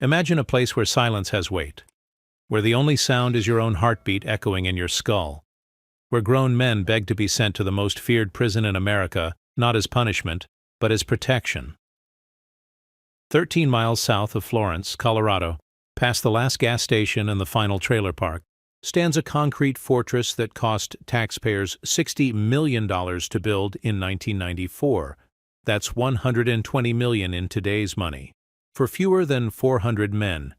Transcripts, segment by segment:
Imagine a place where silence has weight, where the only sound is your own heartbeat echoing in your skull, where grown men beg to be sent to the most feared prison in America, not as punishment, but as protection. 13 miles south of Florence, Colorado, past the last gas station and the final trailer park, stands a concrete fortress that cost taxpayers $60 million to build in 1994. That's $120 million in today's money, for fewer than 400 men.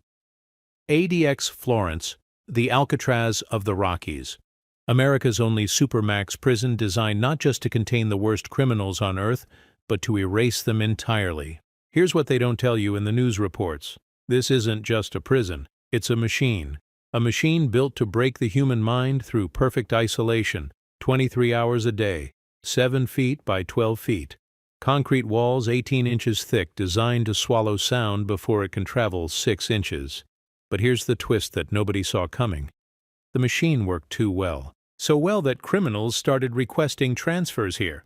ADX Florence, the Alcatraz of the Rockies, America's only supermax prison designed not just to contain the worst criminals on Earth, but to erase them entirely. Here's what they don't tell you in the news reports. This isn't just a prison, it's a machine. A machine built to break the human mind through perfect isolation, 23 hours a day, 7 feet by 12 feet. Concrete walls 18 inches thick designed to swallow sound before it can travel 6 inches. But here's the twist that nobody saw coming. The machine worked too well. So well that criminals started requesting transfers here,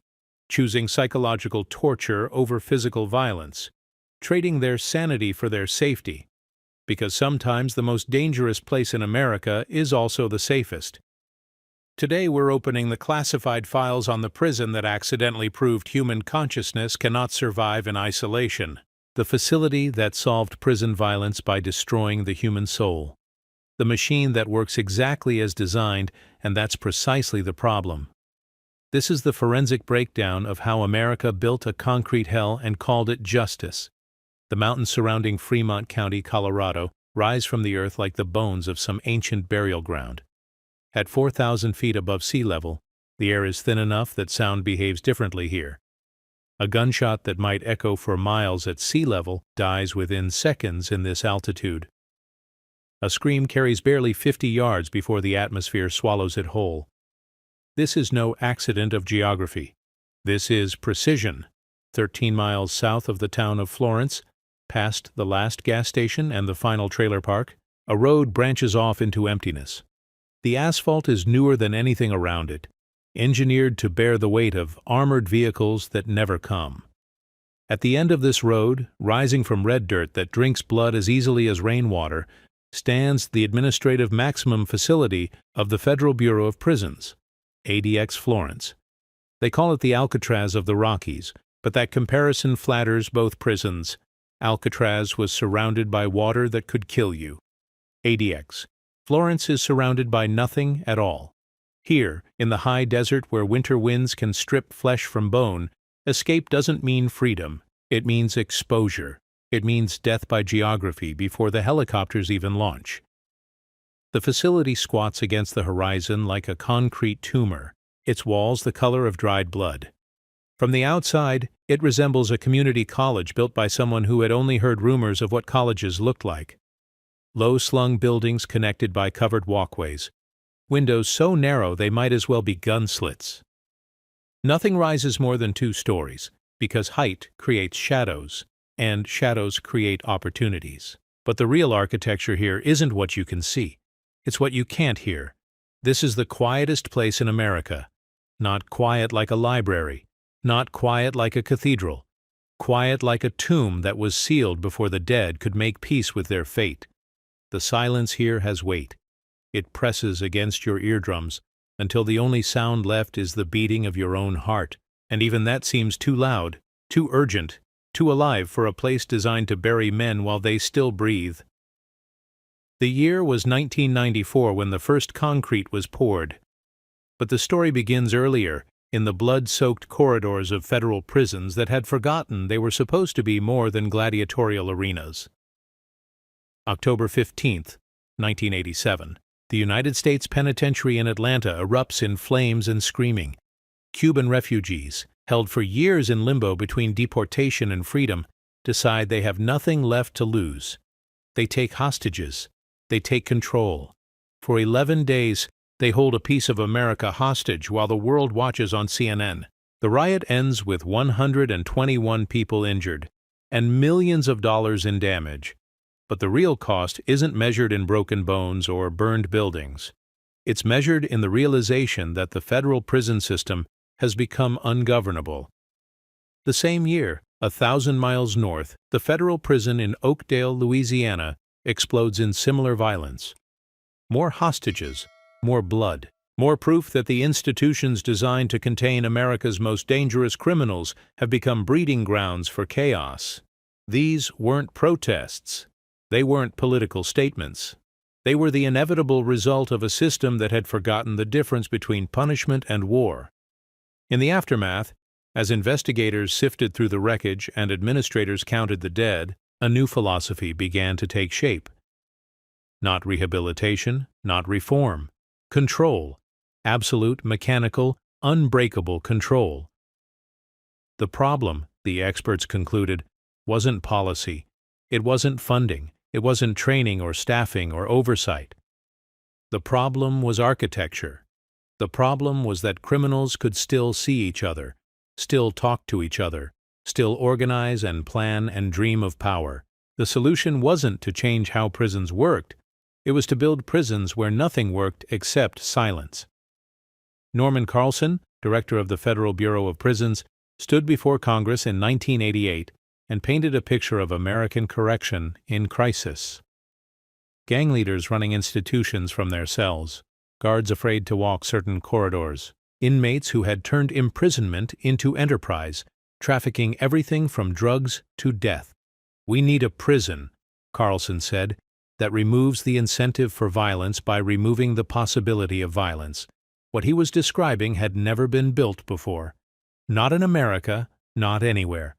choosing psychological torture over physical violence, trading their sanity for their safety. Because sometimes the most dangerous place in America is also the safest. Today we're opening the classified files on the prison that accidentally proved human consciousness cannot survive in isolation. The facility that solved prison violence by destroying the human soul. The machine that works exactly as designed, and that's precisely the problem. This is the forensic breakdown of how America built a concrete hell and called it justice. The mountains surrounding Fremont County, Colorado, rise from the earth like the bones of some ancient burial ground. At 4,000 feet above sea level, the air is thin enough that sound behaves differently here. A gunshot that might echo for miles at sea level dies within seconds in this altitude. A scream carries barely 50 yards before the atmosphere swallows it whole. This is no accident of geography. This is precision. 13 miles south of the town of Florence, past the last gas station and the final trailer park, a road branches off into emptiness. The asphalt is newer than anything around it, engineered to bear the weight of armored vehicles that never come. At the end of this road, rising from red dirt that drinks blood as easily as rainwater, stands the administrative maximum facility of the Federal Bureau of Prisons, ADX Florence. They call it the Alcatraz of the Rockies, but that comparison flatters both prisons. Alcatraz was surrounded by water that could kill you. ADX. Florence is surrounded by nothing at all. Here, in the high desert where winter winds can strip flesh from bone, escape doesn't mean freedom. It means exposure. It means death by geography before the helicopters even launch. The facility squats against the horizon like a concrete tumor, its walls the color of dried blood. From the outside, it resembles a community college built by someone who had only heard rumors of what colleges looked like. Low-slung buildings connected by covered walkways. Windows so narrow they might as well be gun slits. Nothing rises more than 2 stories, because height creates shadows, and shadows create opportunities. But the real architecture here isn't what you can see. It's what you can't hear. This is the quietest place in America. Not quiet like a library. Not quiet like a cathedral. Quiet like a tomb that was sealed before the dead could make peace with their fate. The silence here has weight. It presses against your eardrums until the only sound left is the beating of your own heart, and even that seems too loud, too urgent, too alive for a place designed to bury men while they still breathe. The year was 1994 when the first concrete was poured. But the story begins earlier, in the blood-soaked corridors of federal prisons that had forgotten they were supposed to be more than gladiatorial arenas. October 15, 1987. The United States Penitentiary in Atlanta erupts in flames and screaming. Cuban refugees, held for years in limbo between deportation and freedom, decide they have nothing left to lose. They take hostages. They take control. For 11 days, they hold a piece of America hostage while the world watches on CNN. The riot ends with 121 people injured and millions of dollars in damage. But the real cost isn't measured in broken bones or burned buildings. It's measured in the realization that the federal prison system has become ungovernable. The same year, 1,000 miles north, the federal prison in Oakdale, Louisiana, explodes in similar violence. More hostages, more blood, more proof that the institutions designed to contain America's most dangerous criminals have become breeding grounds for chaos. These weren't protests. They weren't political statements. They were the inevitable result of a system that had forgotten the difference between punishment and war. In the aftermath, as investigators sifted through the wreckage and administrators counted the dead, a new philosophy began to take shape. Not rehabilitation, not reform. Control. Absolute, mechanical, unbreakable control. The problem, the experts concluded, wasn't policy. It wasn't funding. It wasn't training or staffing or oversight. The problem was architecture. The problem was that criminals could still see each other, still talk to each other, still organize and plan and dream of power. The solution wasn't to change how prisons worked. It was to build prisons where nothing worked except silence. Norman Carlson, director of the Federal Bureau of Prisons, stood before Congress in 1988 and painted a picture of American correction in crisis. Gang leaders running institutions from their cells, guards afraid to walk certain corridors, inmates who had turned imprisonment into enterprise, trafficking everything from drugs to death. "We need a prison," Carlson said, "that removes the incentive for violence by removing the possibility of violence." What he was describing had never been built before. Not in America, not anywhere.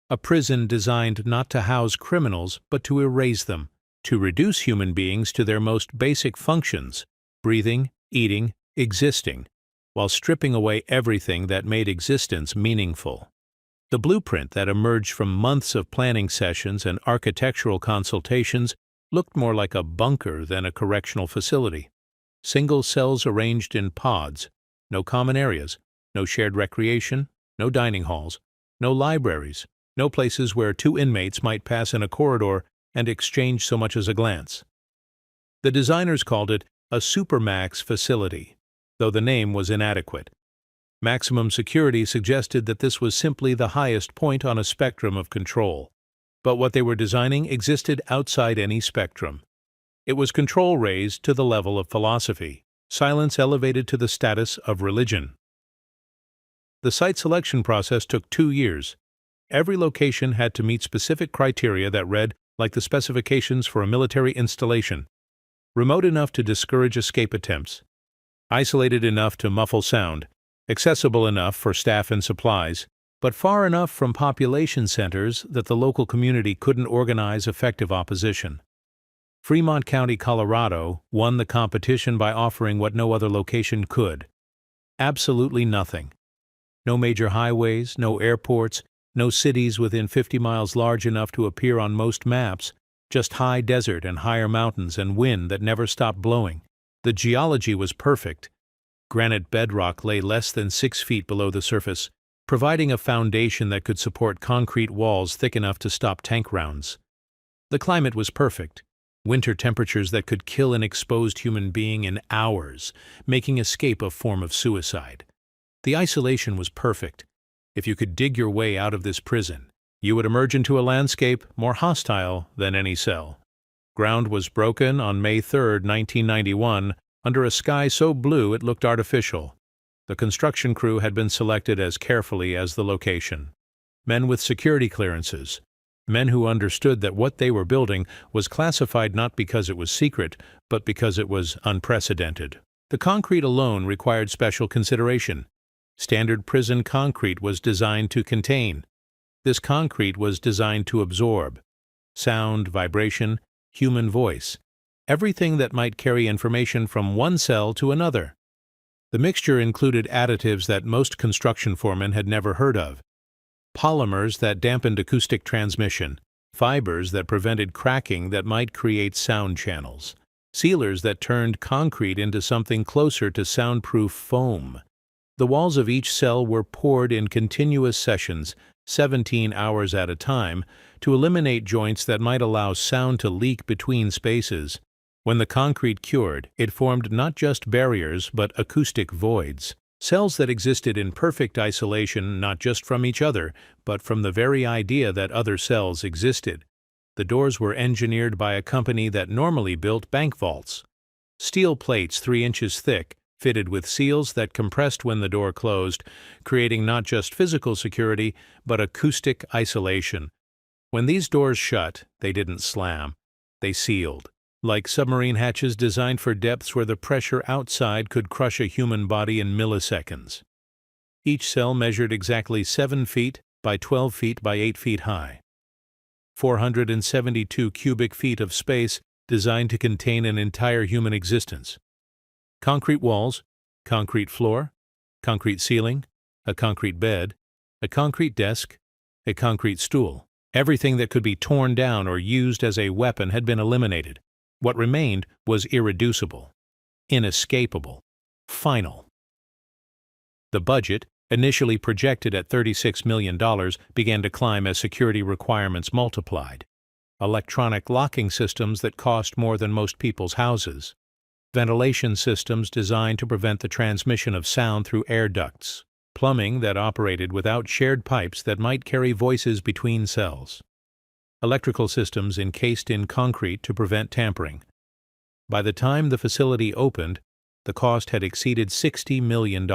A prison designed not to house criminals, but to erase them, to reduce human beings to their most basic functions, breathing, eating, existing, while stripping away everything that made existence meaningful. The blueprint that emerged from months of planning sessions and architectural consultations looked more like a bunker than a correctional facility. Single cells arranged in pods, no common areas, no shared recreation, no dining halls, no libraries, no places where two inmates might pass in a corridor and exchange so much as a glance. The designers called it a supermax facility, though the name was inadequate. Maximum security suggested that this was simply the highest point on a spectrum of control. But what they were designing existed outside any spectrum. It was control raised to the level of philosophy, silence elevated to the status of religion. The site selection process took 2 years. Every location had to meet specific criteria that read like the specifications for a military installation: remote enough to discourage escape attempts, isolated enough to muffle sound, accessible enough for staff and supplies, but far enough from population centers that the local community couldn't organize effective opposition. Fremont County, Colorado, won the competition by offering what no other location could: absolutely nothing. No major highways, no airports, no cities within 50 miles large enough to appear on most maps, just high desert and higher mountains and wind that never stopped blowing. The geology was perfect. Granite bedrock lay less than 6 feet below the surface, providing a foundation that could support concrete walls thick enough to stop tank rounds. The climate was perfect. Winter temperatures that could kill an exposed human being in hours, making escape a form of suicide. The isolation was perfect. If you could dig your way out of this prison, you would emerge into a landscape more hostile than any cell. Ground was broken on May 3, 1991, under a sky so blue it looked artificial. The construction crew had been selected as carefully as the location. Men with security clearances. Men who understood that what they were building was classified not because it was secret, but because it was unprecedented. The concrete alone required special consideration. Standard prison concrete was designed to contain. This concrete was designed to absorb sound, vibration, human voice, everything that might carry information from one cell to another. The mixture included additives that most construction foremen had never heard of: polymers that dampened acoustic transmission, fibers that prevented cracking that might create sound channels, sealers that turned concrete into something closer to soundproof foam. The walls of each cell were poured in continuous sessions, 17 hours at a time, to eliminate joints that might allow sound to leak between spaces. When the concrete cured, it formed not just barriers but acoustic voids. Cells that existed in perfect isolation not just from each other, but from the very idea that other cells existed. The doors were engineered by a company that normally built bank vaults. Steel plates 3 inches thick, fitted with seals that compressed when the door closed, creating not just physical security, but acoustic isolation. When these doors shut, they didn't slam. They sealed. Like submarine hatches designed for depths where the pressure outside could crush a human body in milliseconds. Each cell measured exactly 7 feet by 12 feet by 8 feet high. 472 cubic feet of space designed to contain an entire human existence. Concrete walls, concrete floor, concrete ceiling, a concrete bed, a concrete desk, a concrete stool. Everything that could be torn down or used as a weapon had been eliminated. What remained was irreducible, inescapable, final. The budget, initially projected at $36 million, began to climb as security requirements multiplied. Electronic locking systems that cost more than most people's houses. Ventilation systems designed to prevent the transmission of sound through air ducts. Plumbing that operated without shared pipes that might carry voices between cells. Electrical systems encased in concrete to prevent tampering. By the time the facility opened, the cost had exceeded $60 million.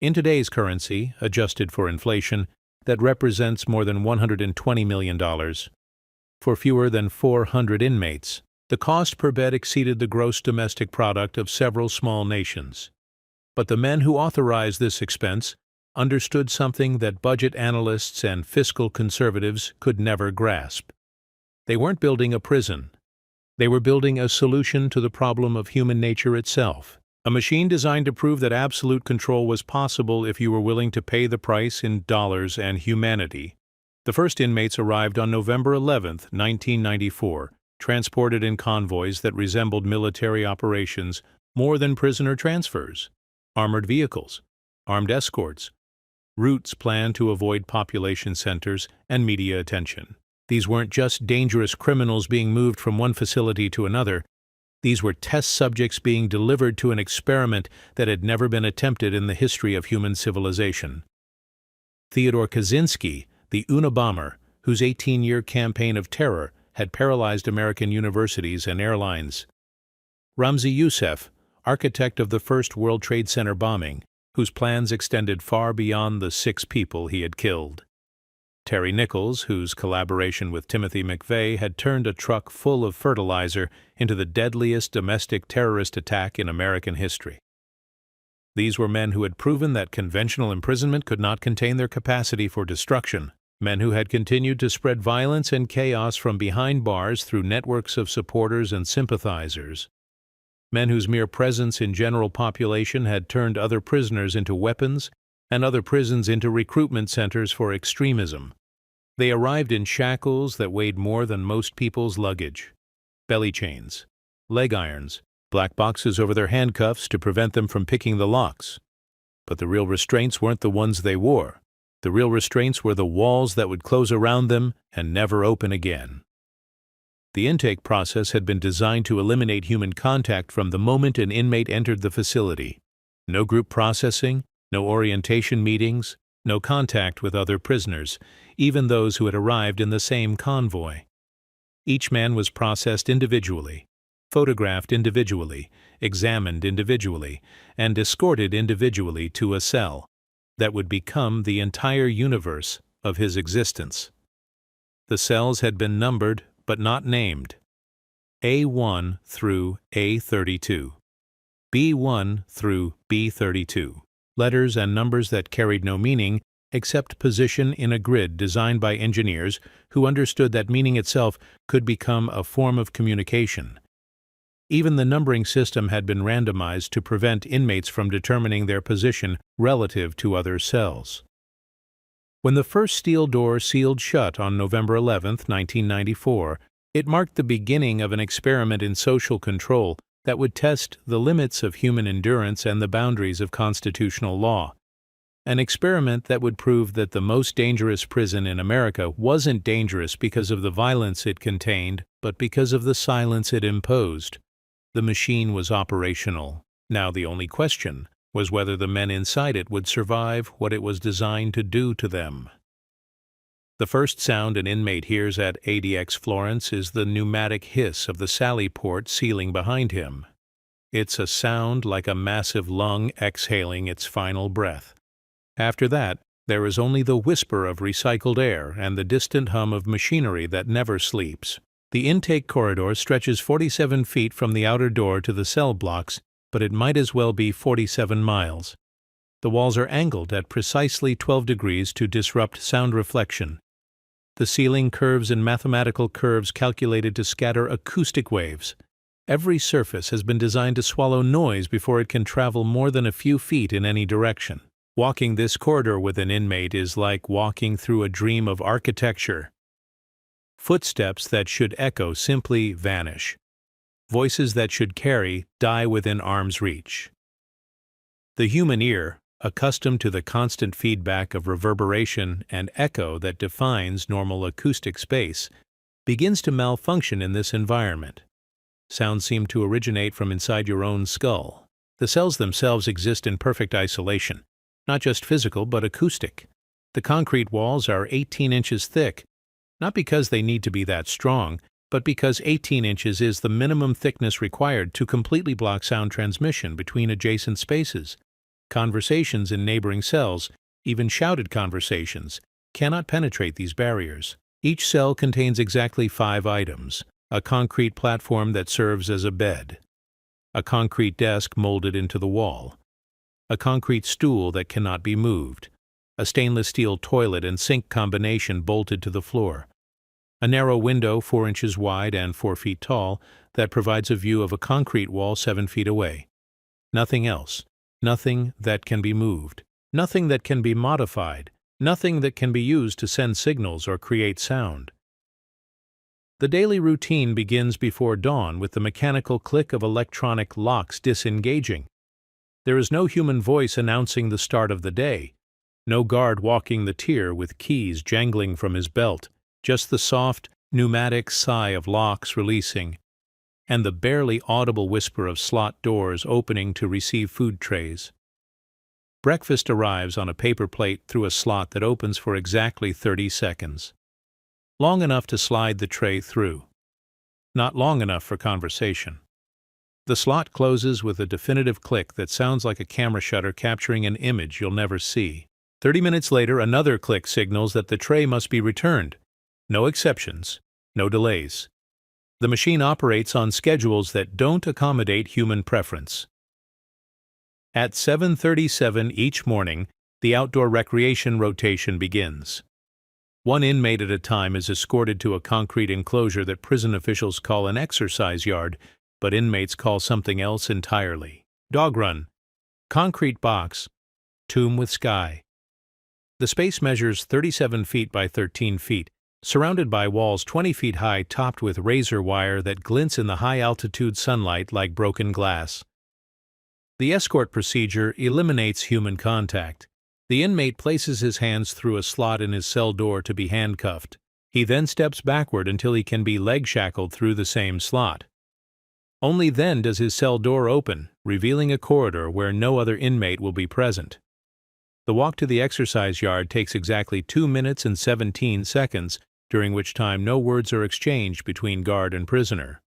In today's currency, adjusted for inflation, that represents more than $120 million. For fewer than 400 inmates, the cost per bed exceeded the gross domestic product of several small nations. But the men who authorized this expense understood something that budget analysts and fiscal conservatives could never grasp. They weren't building a prison. They were building a solution to the problem of human nature itself. A machine designed to prove that absolute control was possible if you were willing to pay the price in dollars and humanity. The first inmates arrived on November 11, 1994, transported in convoys that resembled military operations more than prisoner transfers. Armored vehicles, armed escorts, routes planned to avoid population centers and media attention. These weren't just dangerous criminals being moved from one facility to another. These were test subjects being delivered to an experiment that had never been attempted in the history of human civilization. Theodore Kaczynski, the Unabomber, whose 18-year campaign of terror had paralyzed American universities and airlines. Ramzi Youssef, architect of the first World Trade Center bombing, whose plans extended far beyond the 6 people he had killed. Terry Nichols, whose collaboration with Timothy McVeigh had turned a truck full of fertilizer into the deadliest domestic terrorist attack in American history. These were men who had proven that conventional imprisonment could not contain their capacity for destruction, men who had continued to spread violence and chaos from behind bars through networks of supporters and sympathizers. Men whose mere presence in general population had turned other prisoners into weapons and other prisons into recruitment centers for extremism. They arrived in shackles that weighed more than most people's luggage. Belly chains, leg irons, black boxes over their handcuffs to prevent them from picking the locks. But the real restraints weren't the ones they wore. The real restraints were the walls that would close around them and never open again. The intake process had been designed to eliminate human contact from the moment an inmate entered the facility. No group processing, no orientation meetings, no contact with other prisoners, even those who had arrived in the same convoy. Each man was processed individually, photographed individually, examined individually, and escorted individually to a cell that would become the entire universe of his existence. The cells had been numbered but not named. A1 through A32. B1 through B32. Letters and numbers that carried no meaning except position in a grid designed by engineers who understood that meaning itself could become a form of communication. Even the numbering system had been randomized to prevent inmates from determining their position relative to other cells. When the first steel door sealed shut on November 11, 1994, it marked the beginning of an experiment in social control that would test the limits of human endurance and the boundaries of constitutional law. An experiment that would prove that the most dangerous prison in America wasn't dangerous because of the violence it contained, but because of the silence it imposed. The machine was operational. Now the only question was whether the men inside it would survive what it was designed to do to them. The first sound an inmate hears at ADX Florence is the pneumatic hiss of the sally port sealing behind him. It's a sound like a massive lung exhaling its final breath. After that, there is only the whisper of recycled air and the distant hum of machinery that never sleeps. The intake corridor stretches 47 feet from the outer door to the cell blocks, but it might as well be 47 miles. The walls are angled at precisely 12 degrees to disrupt sound reflection. The ceiling curves in mathematical curves calculated to scatter acoustic waves. Every surface has been designed to swallow noise before it can travel more than a few feet in any direction. Walking this corridor with an inmate is like walking through a dream of architecture. Footsteps that should echo simply vanish. Voices that should carry die within arm's reach. The human ear, accustomed to the constant feedback of reverberation and echo that defines normal acoustic space, begins to malfunction in this environment. Sounds seem to originate from inside your own skull. The cells themselves exist in perfect isolation, not just physical but acoustic. The concrete walls are 18 inches thick, not because they need to be that strong, but because 18 inches is the minimum thickness required to completely block sound transmission between adjacent spaces. Conversations in neighboring cells, even shouted conversations, cannot penetrate these barriers. Each cell contains exactly 5 items: a concrete platform that serves as a bed, a concrete desk molded into the wall, a concrete stool that cannot be moved, a stainless steel toilet and sink combination bolted to the floor, a narrow window 4 inches wide and 4 feet tall that provides a view of a concrete wall 7 feet away. Nothing else. Nothing that can be moved. Nothing that can be modified. Nothing that can be used to send signals or create sound. The daily routine begins before dawn with the mechanical click of electronic locks disengaging. There is no human voice announcing the start of the day, no guard walking the tier with keys jangling from his belt, just the soft, pneumatic sigh of locks releasing, and the barely audible whisper of slot doors opening to receive food trays. Breakfast arrives on a paper plate through a slot that opens for exactly 30 seconds. Long enough to slide the tray through. Not long enough for conversation. The slot closes with a definitive click that sounds like a camera shutter capturing an image you'll never see. 30 minutes later, another click signals that the tray must be returned. No exceptions, no delays. The machine operates on schedules that don't accommodate human preference. At 7:37 each morning, the outdoor recreation rotation begins. One inmate at a time is escorted to a concrete enclosure that prison officials call an exercise yard, but inmates call something else entirely. Dog run, concrete box, tomb with sky. The space measures 37 feet by 13 feet, surrounded by walls 20 feet high topped with razor wire that glints in the high-altitude sunlight like broken glass. The escort procedure eliminates human contact. The inmate places his hands through a slot in his cell door to be handcuffed. He then steps backward until he can be leg-shackled through the same slot. Only then does his cell door open, revealing a corridor where no other inmate will be present. The walk to the exercise yard takes exactly 2 minutes and 17 seconds, during which time no words are exchanged between guard and prisoner.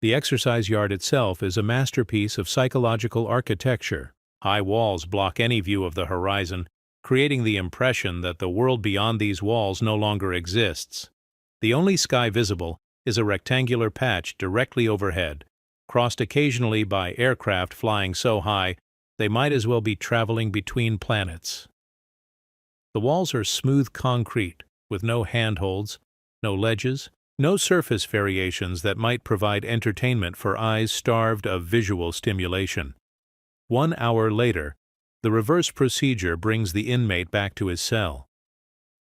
The exercise yard itself is a masterpiece of psychological architecture. High walls block any view of the horizon, creating the impression that the world beyond these walls no longer exists. The only sky visible is a rectangular patch directly overhead, crossed occasionally by aircraft flying so high they might as well be traveling between planets. The walls are smooth concrete, with no handholds, no ledges, no surface variations that might provide entertainment for eyes starved of visual stimulation. 1 hour later, the reverse procedure brings the inmate back to his cell.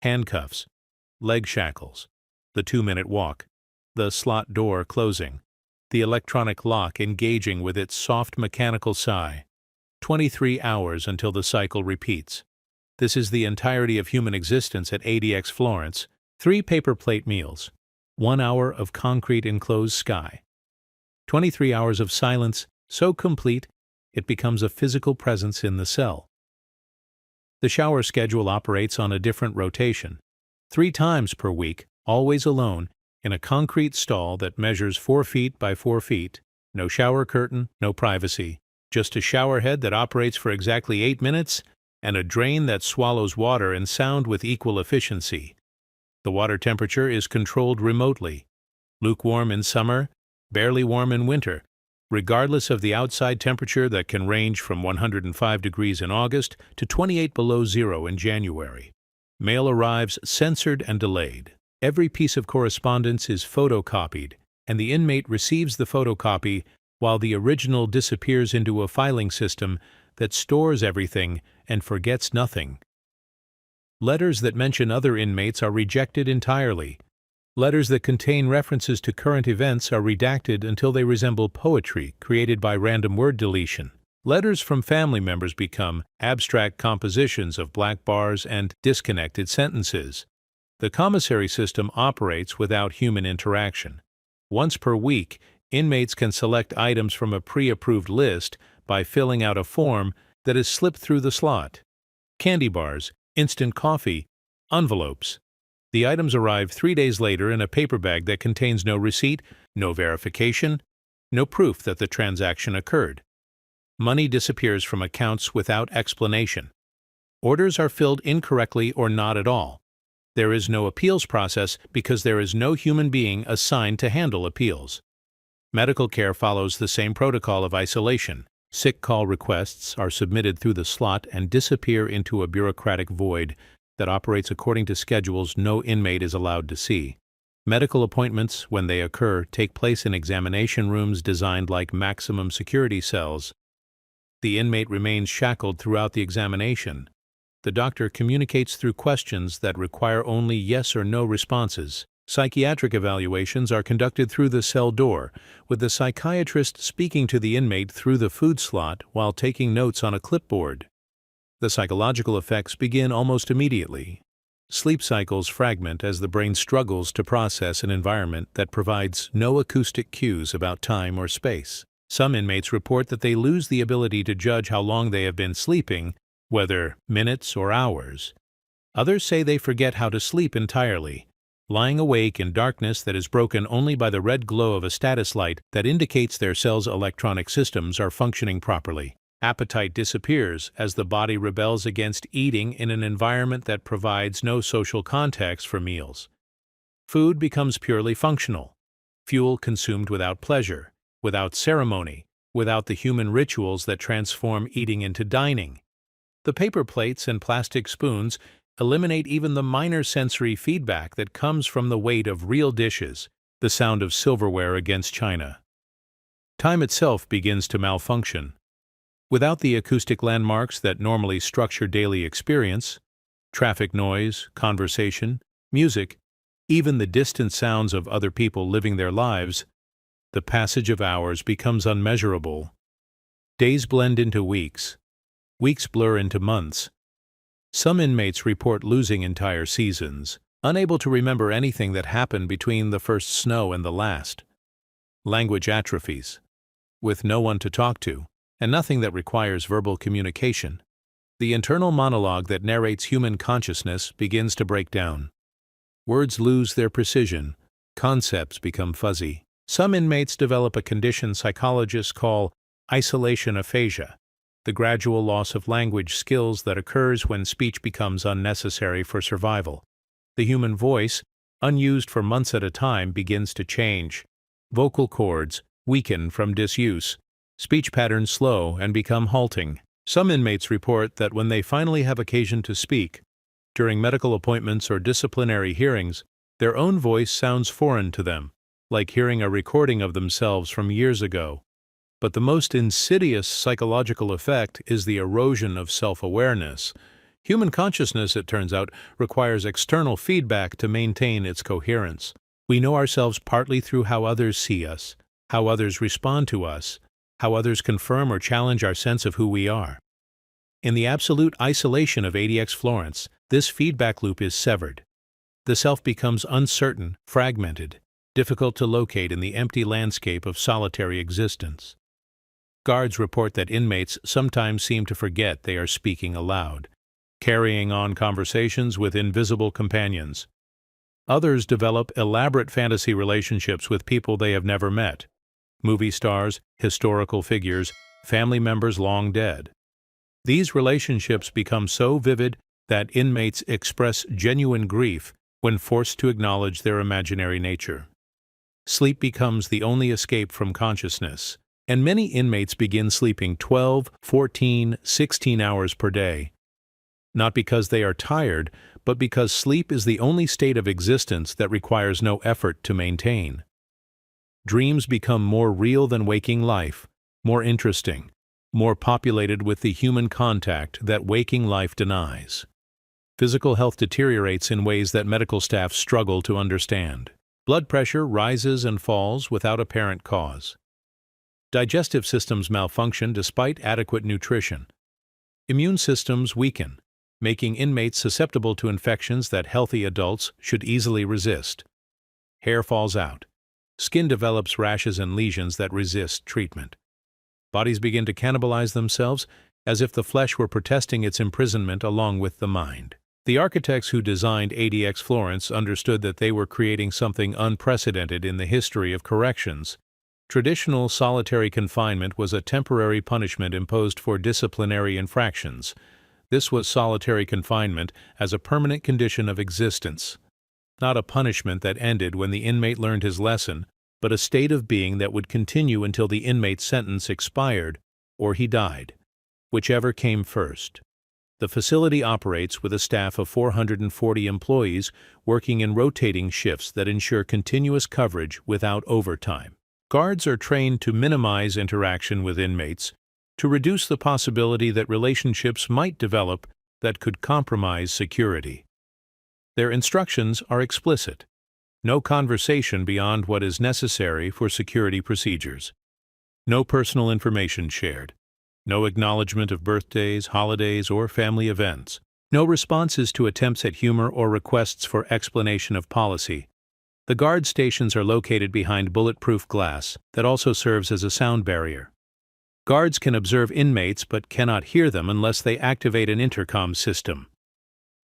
Handcuffs, leg shackles, the 2-minute walk, the slot door closing, the electronic lock engaging with its soft mechanical sigh. 23 hours until the cycle repeats. This is the entirety of human existence at ADX Florence. 3 paper plate meals, 1 hour of concrete enclosed sky, 23 hours of silence so complete it becomes a physical presence in the cell. The shower schedule operates on a different rotation. 3 times per week, always alone, in a concrete stall that measures 4 feet by 4 feet, no shower curtain, no privacy, just a shower head that operates for exactly 8 minutes, and a drain that swallows water and sound with equal efficiency. The water temperature is controlled remotely, lukewarm in summer, barely warm in winter, regardless of the outside temperature that can range from 105 degrees in August to 28 below zero in January. Mail arrives censored and delayed. Every piece of correspondence is photocopied, and the inmate receives the photocopy while the original disappears into a filing system that stores everything and forgets nothing. Letters that mention other inmates are rejected entirely. Letters that contain references to current events are redacted until they resemble poetry created by random word deletion. Letters from family members become abstract compositions of black bars and disconnected sentences. The commissary system operates without human interaction. Once per week, inmates can select items from a pre-approved list by filling out a form that is slipped through the slot. Candy bars, instant coffee, envelopes. The items arrive 3 days later in a paper bag that contains no receipt, no verification, no proof that the transaction occurred. Money disappears from accounts without explanation. Orders are filled incorrectly or not at all. There is no appeals process because there is no human being assigned to handle appeals. Medical care follows the same protocol of isolation. Sick call requests are submitted through the slot and disappear into a bureaucratic void that operates according to schedules no inmate is allowed to see. Medical appointments, when they occur, take place in examination rooms designed like maximum security cells. The inmate remains shackled throughout the examination. The doctor communicates through questions that require only yes or no responses. Psychiatric evaluations are conducted through the cell door, with the psychiatrist speaking to the inmate through the food slot while taking notes on a clipboard. The psychological effects begin almost immediately. Sleep cycles fragment as the brain struggles to process an environment that provides no acoustic cues about time or space. Some inmates report that they lose the ability to judge how long they have been sleeping, whether minutes or hours. Others say they forget how to sleep entirely, lying awake in darkness that is broken only by the red glow of a status light that indicates their cell's electronic systems are functioning properly. Appetite disappears as the body rebels against eating in an environment that provides no social context for meals. Food becomes purely functional, fuel consumed without pleasure, without ceremony, without the human rituals that transform eating into dining. The paper plates and plastic spoons eliminate even the minor sensory feedback that comes from the weight of real dishes, the sound of silverware against china. Time itself begins to malfunction. Without the acoustic landmarks that normally structure daily experience, traffic noise, conversation, music, even the distant sounds of other people living their lives, the passage of hours becomes unmeasurable. Days blend into weeks. Weeks blur into months. Some inmates report losing entire seasons, unable to remember anything that happened between the first snow and the last. Language atrophies. With no one to talk to, and nothing that requires verbal communication, the internal monologue that narrates human consciousness begins to break down. Words lose their precision, concepts become fuzzy. Some inmates develop a condition psychologists call isolation aphasia, the gradual loss of language skills that occurs when speech becomes unnecessary for survival. The human voice, unused for months at a time, begins to change. Vocal cords weaken from disuse. Speech patterns slow and become halting. Some inmates report that when they finally have occasion to speak, during medical appointments or disciplinary hearings, their own voice sounds foreign to them, like hearing a recording of themselves from years ago. But the most insidious psychological effect is the erosion of self-awareness. Human consciousness, it turns out, requires external feedback to maintain its coherence. We know ourselves partly through how others see us, how others respond to us, how others confirm or challenge our sense of who we are. In the absolute isolation of ADX Florence, this feedback loop is severed. The self becomes uncertain, fragmented, difficult to locate in the empty landscape of solitary existence. Guards report that inmates sometimes seem to forget they are speaking aloud, carrying on conversations with invisible companions. Others develop elaborate fantasy relationships with people they have never met: movie stars, historical figures, family members long dead. These relationships become so vivid that inmates express genuine grief when forced to acknowledge their imaginary nature. Sleep becomes the only escape from consciousness, and many inmates begin sleeping 12, 14, 16 hours per day. Not because they are tired, but because sleep is the only state of existence that requires no effort to maintain. Dreams become more real than waking life, more interesting, more populated with the human contact that waking life denies. Physical health deteriorates in ways that medical staff struggle to understand. Blood pressure rises and falls without apparent cause. Digestive systems malfunction despite adequate nutrition. Immune systems weaken, making inmates susceptible to infections that healthy adults should easily resist. Hair falls out. Skin develops rashes and lesions that resist treatment. Bodies begin to cannibalize themselves as if the flesh were protesting its imprisonment along with the mind. The architects who designed ADX Florence understood that they were creating something unprecedented in the history of corrections. Traditional solitary confinement was a temporary punishment imposed for disciplinary infractions. This was solitary confinement as a permanent condition of existence, not a punishment that ended when the inmate learned his lesson, but a state of being that would continue until the inmate's sentence expired or he died, whichever came first. The facility operates with a staff of 440 employees working in rotating shifts that ensure continuous coverage without overtime. Guards are trained to minimize interaction with inmates, to reduce the possibility that relationships might develop that could compromise security. Their instructions are explicit: no conversation beyond what is necessary for security procedures. No personal information shared. No acknowledgement of birthdays, holidays, or family events. No responses to attempts at humor or requests for explanation of policy. The guard stations are located behind bulletproof glass that also serves as a sound barrier. Guards can observe inmates but cannot hear them unless they activate an intercom system.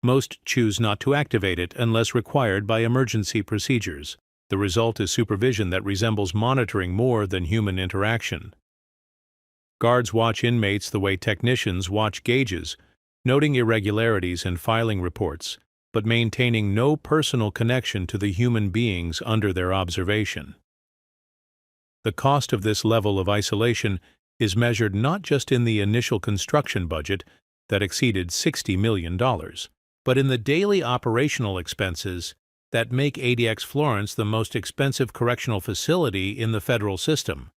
Most choose not to activate it unless required by emergency procedures. The result is supervision that resembles monitoring more than human interaction. Guards watch inmates the way technicians watch gauges, noting irregularities and filing reports, but maintaining no personal connection to the human beings under their observation. The cost of this level of isolation is measured not just in the initial construction budget that exceeded $60 million, but in the daily operational expenses that make ADX Florence the most expensive correctional facility in the federal system.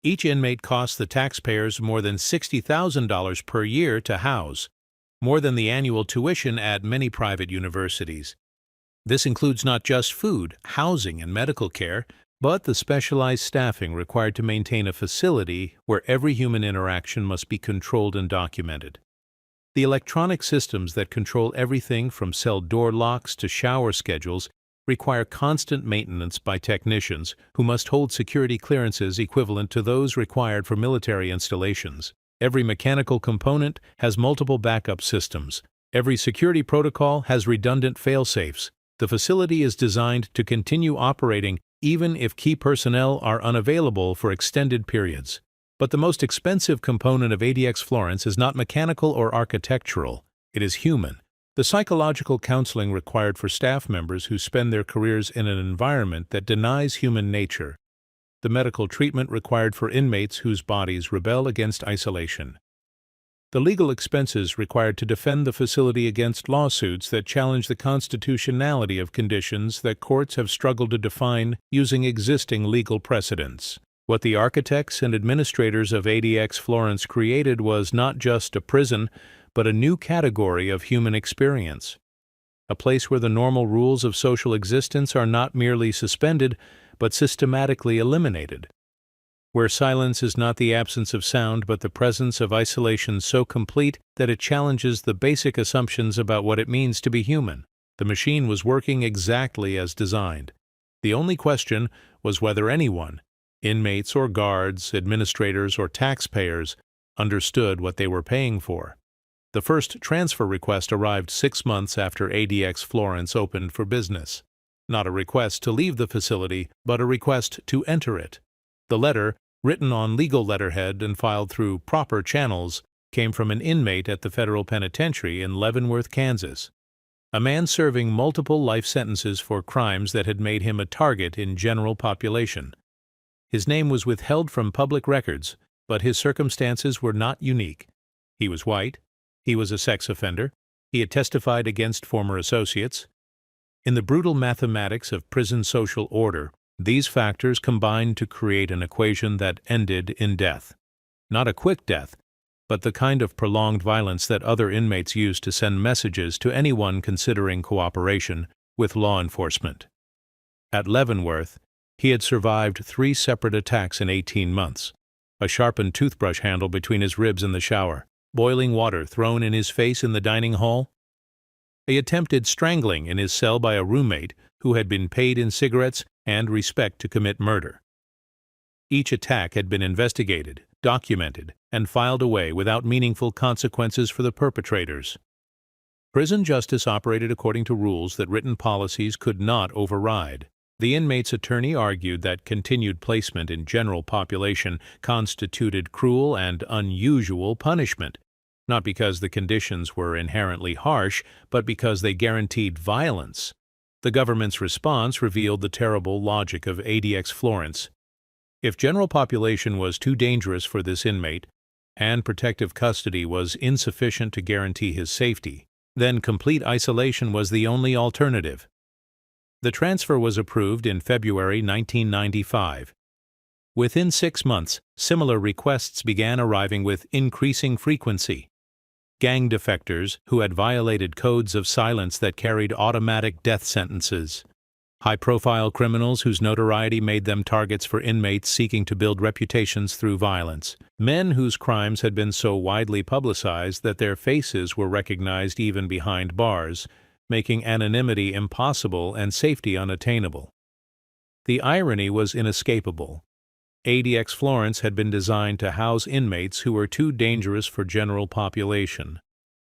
Each inmate costs the taxpayers more than $60,000 per year to house, more than the annual tuition at many private universities. This includes not just food, housing, and medical care, but the specialized staffing required to maintain a facility where every human interaction must be controlled and documented. The electronic systems that control everything from cell door locks to shower schedules require constant maintenance by technicians who must hold security clearances equivalent to those required for military installations. Every mechanical component has multiple backup systems. Every security protocol has redundant fail-safes. The facility is designed to continue operating even if key personnel are unavailable for extended periods. But the most expensive component of ADX Florence is not mechanical or architectural. It is human. The psychological counseling required for staff members who spend their careers in an environment that denies human nature. The medical treatment required for inmates whose bodies rebel against isolation. The legal expenses required to defend the facility against lawsuits that challenge the constitutionality of conditions that courts have struggled to define using existing legal precedents. What the architects and administrators of ADX Florence created was not just a prison, but a new category of human experience. A place where the normal rules of social existence are not merely suspended, but systematically eliminated. Where silence is not the absence of sound, but the presence of isolation so complete that it challenges the basic assumptions about what it means to be human. The machine was working exactly as designed. The only question was whether anyone, Inmates or guards, administrators or taxpayers understood what they were paying for. The first transfer request arrived 6 months after ADX Florence opened for business. Not a request to leave the facility, but a request to enter it. The letter, written on legal letterhead and filed through proper channels, came from an inmate at the federal penitentiary in Leavenworth, Kansas. A man serving multiple life sentences for crimes that had made him a target in general population. His name was withheld from public records, but his circumstances were not unique. He was white, he was a sex offender, he had testified against former associates. In the brutal mathematics of prison social order, these factors combined to create an equation that ended in death. Not a quick death, but the kind of prolonged violence that other inmates used to send messages to anyone considering cooperation with law enforcement. At Leavenworth, he had survived 3 separate attacks in 18 months. A sharpened toothbrush handle between his ribs in the shower, boiling water thrown in his face in the dining hall, an attempted strangling in his cell by a roommate who had been paid in cigarettes and respect to commit murder. Each attack had been investigated, documented, and filed away without meaningful consequences for the perpetrators. Prison justice operated according to rules that written policies could not override. The inmate's attorney argued that continued placement in general population constituted cruel and unusual punishment, not because the conditions were inherently harsh, but because they guaranteed violence. The government's response revealed the terrible logic of ADX Florence. If general population was too dangerous for this inmate, and protective custody was insufficient to guarantee his safety, then complete isolation was the only alternative. The transfer was approved in February 1995. Within 6 months, similar requests began arriving with increasing frequency. Gang defectors who had violated codes of silence that carried automatic death sentences. High-profile criminals whose notoriety made them targets for inmates seeking to build reputations through violence. Men whose crimes had been so widely publicized that their faces were recognized even behind bars, making anonymity impossible and safety unattainable. The irony was inescapable. ADX Florence had been designed to house inmates who were too dangerous for general population.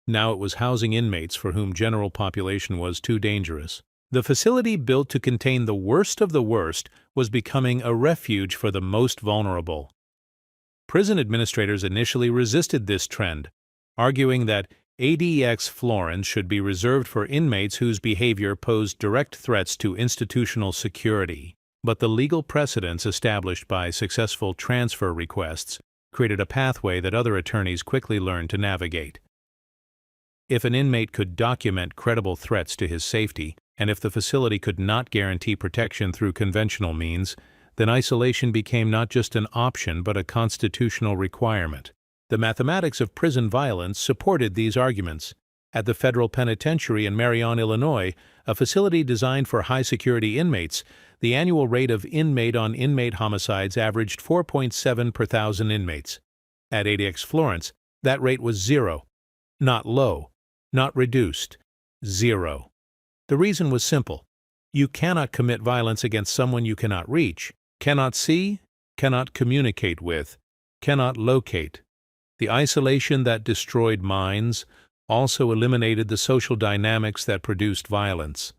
Now it was housing inmates for whom general population was too dangerous. The facility built to contain the worst of the worst was becoming a refuge for the most vulnerable. Prison administrators initially resisted this trend, arguing that ADX Florence should be reserved for inmates whose behavior posed direct threats to institutional security. But the legal precedents established by successful transfer requests created a pathway that other attorneys quickly learned to navigate. If an inmate could document credible threats to his safety, and if the facility could not guarantee protection through conventional means, then isolation became not just an option but a constitutional requirement. The mathematics of prison violence supported these arguments. At the federal penitentiary in Marion, Illinois, a facility designed for high-security inmates, the annual rate of inmate-on-inmate homicides averaged 4.7 per thousand inmates. At ADX Florence, that rate was 0. Not low, not reduced, 0. The reason was simple. You cannot commit violence against someone you cannot reach, cannot see, cannot communicate with, cannot locate. The isolation that destroyed minds also eliminated the social dynamics that produced violence.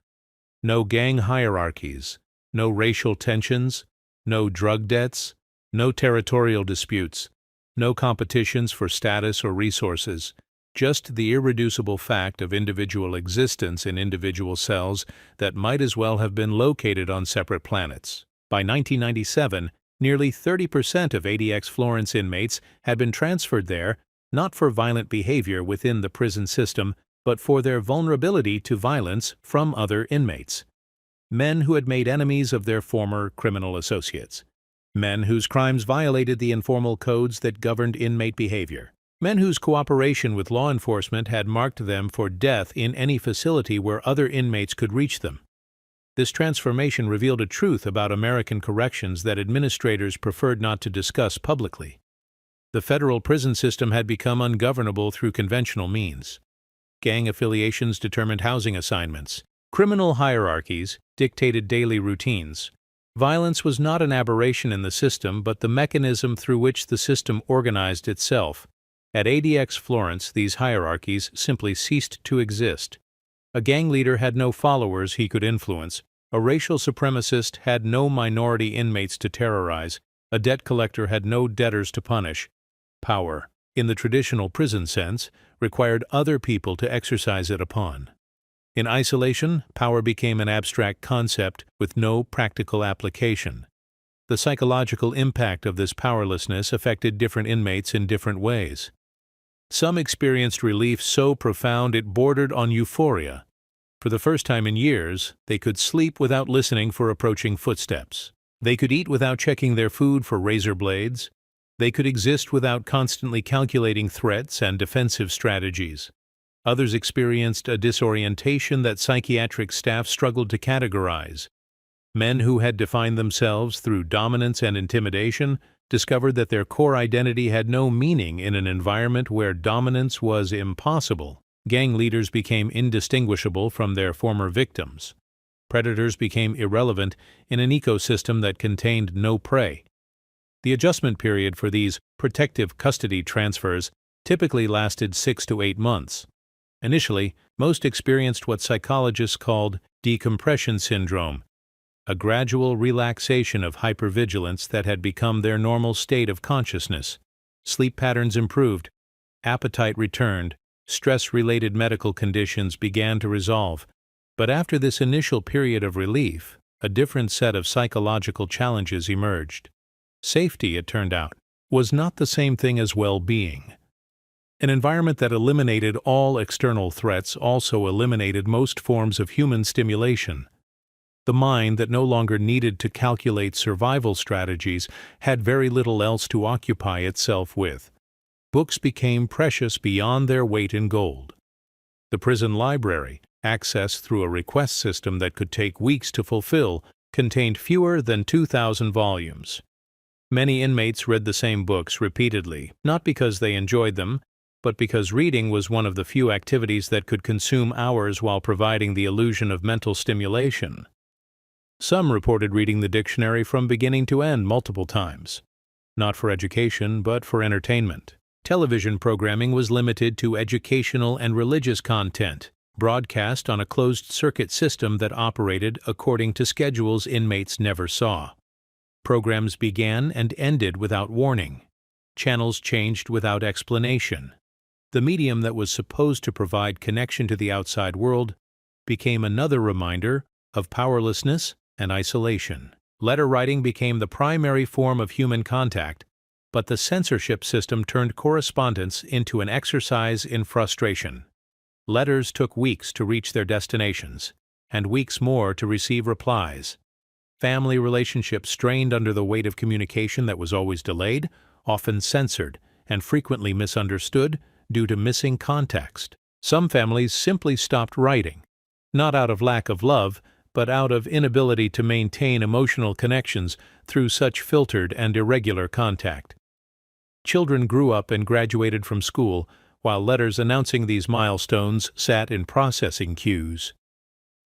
No gang hierarchies, no racial tensions, no drug debts, no territorial disputes, no competitions for status or resources, just the irreducible fact of individual existence in individual cells that might as well have been located on separate planets. By 1997, nearly 30% of ADX Florence inmates had been transferred there, not for violent behavior within the prison system, but for their vulnerability to violence from other inmates. Men who had made enemies of their former criminal associates. Men whose crimes violated the informal codes that governed inmate behavior. Men whose cooperation with law enforcement had marked them for death in any facility where other inmates could reach them. This transformation revealed a truth about American corrections that administrators preferred not to discuss publicly. The federal prison system had become ungovernable through conventional means. Gang affiliations determined housing assignments. Criminal hierarchies dictated daily routines. Violence was not an aberration in the system, but the mechanism through which the system organized itself. At ADX Florence, these hierarchies simply ceased to exist. A gang leader had no followers he could influence. A racial supremacist had no minority inmates to terrorize. A debt collector had no debtors to punish. Power, in the traditional prison sense, required other people to exercise it upon. In isolation, power became an abstract concept with no practical application. The psychological impact of this powerlessness affected different inmates in different ways. Some experienced relief so profound it bordered on euphoria. For the first time in years, they could sleep without listening for approaching footsteps. They could eat without checking their food for razor blades. They could exist without constantly calculating threats and defensive strategies. Others experienced a disorientation that psychiatric staff struggled to categorize. Men who had defined themselves through dominance and intimidation discovered that their core identity had no meaning in an environment where dominance was impossible. Gang leaders became indistinguishable from their former victims. Predators became irrelevant in an ecosystem that contained no prey. The adjustment period for these protective custody transfers typically lasted 6 to 8 months. Initially, most experienced what psychologists called decompression syndrome, a gradual relaxation of hypervigilance that had become their normal state of consciousness. Sleep patterns improved, appetite returned, stress-related medical conditions began to resolve. But after this initial period of relief, a different set of psychological challenges emerged. Safety, it turned out, was not the same thing as well-being. An environment that eliminated all external threats also eliminated most forms of human stimulation. The mind that no longer needed to calculate survival strategies had very little else to occupy itself with. Books became precious beyond their weight in gold. The prison library, accessed through a request system that could take weeks to fulfill, contained fewer than 2,000 volumes. Many inmates read the same books repeatedly, not because they enjoyed them, but because reading was one of the few activities that could consume hours while providing the illusion of mental stimulation. Some reported reading the dictionary from beginning to end multiple times, not for education but for entertainment. Television programming was limited to educational and religious content, broadcast on a closed-circuit system that operated according to schedules inmates never saw. Programs began and ended without warning. Channels changed without explanation. The medium that was supposed to provide connection to the outside world became another reminder of powerlessness and isolation. Letter writing became the primary form of human contact, but the censorship system turned correspondence into an exercise in frustration. Letters took weeks to reach their destinations, and weeks more to receive replies. Family relationships strained under the weight of communication that was always delayed, often censored, and frequently misunderstood due to missing context. Some families simply stopped writing, not out of lack of love, but out of inability to maintain emotional connections through such filtered and irregular contact. Children grew up and graduated from school, while letters announcing these milestones sat in processing queues.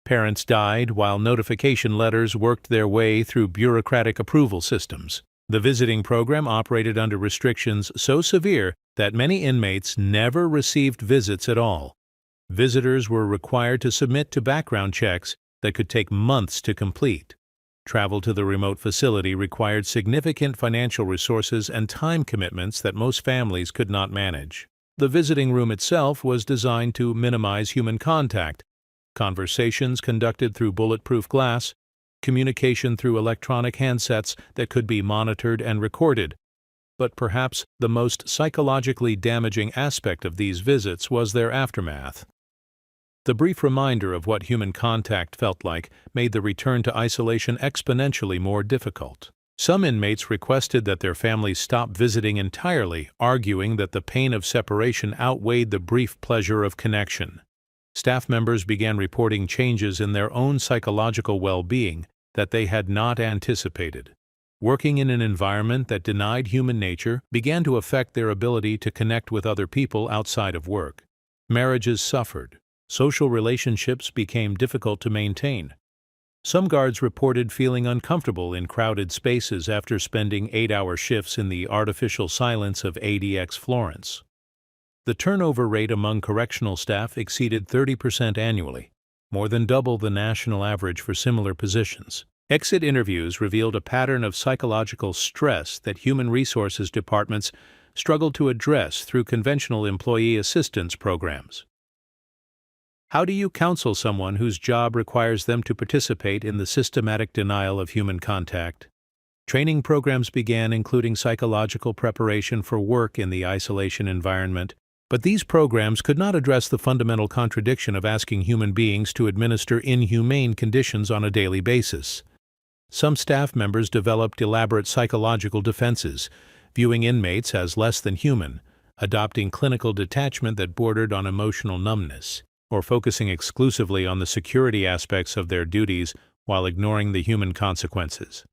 Parents died while notification letters worked their way through bureaucratic approval systems. The visiting program operated under restrictions so severe that many inmates never received visits at all. Visitors were required to submit to background checks that could take months to complete. Travel to the remote facility required significant financial resources and time commitments that most families could not manage. The visiting room itself was designed to minimize human contact. Conversations conducted through bulletproof glass, communication through electronic handsets that could be monitored and recorded. But perhaps the most psychologically damaging aspect of these visits was their aftermath. The brief reminder of what human contact felt like made the return to isolation exponentially more difficult. Some inmates requested that their families stop visiting entirely, arguing that the pain of separation outweighed the brief pleasure of connection. Staff members began reporting changes in their own psychological well-being that they had not anticipated. Working in an environment that denied human nature began to affect their ability to connect with other people outside of work. Marriages suffered. Social relationships became difficult to maintain. Some guards reported feeling uncomfortable in crowded spaces after spending 8-hour shifts in the artificial silence of ADX Florence. The turnover rate among correctional staff exceeded 30% annually, more than double the national average for similar positions. Exit interviews revealed a pattern of psychological stress that human resources departments struggled to address through conventional employee assistance programs. How do you counsel someone whose job requires them to participate in the systematic denial of human contact? Training programs began, including psychological preparation for work in the isolation environment, but these programs could not address the fundamental contradiction of asking human beings to administer inhumane conditions on a daily basis. Some staff members developed elaborate psychological defenses, viewing inmates as less than human, adopting clinical detachment that bordered on emotional numbness, or focusing exclusively on the security aspects of their duties while ignoring the human consequences.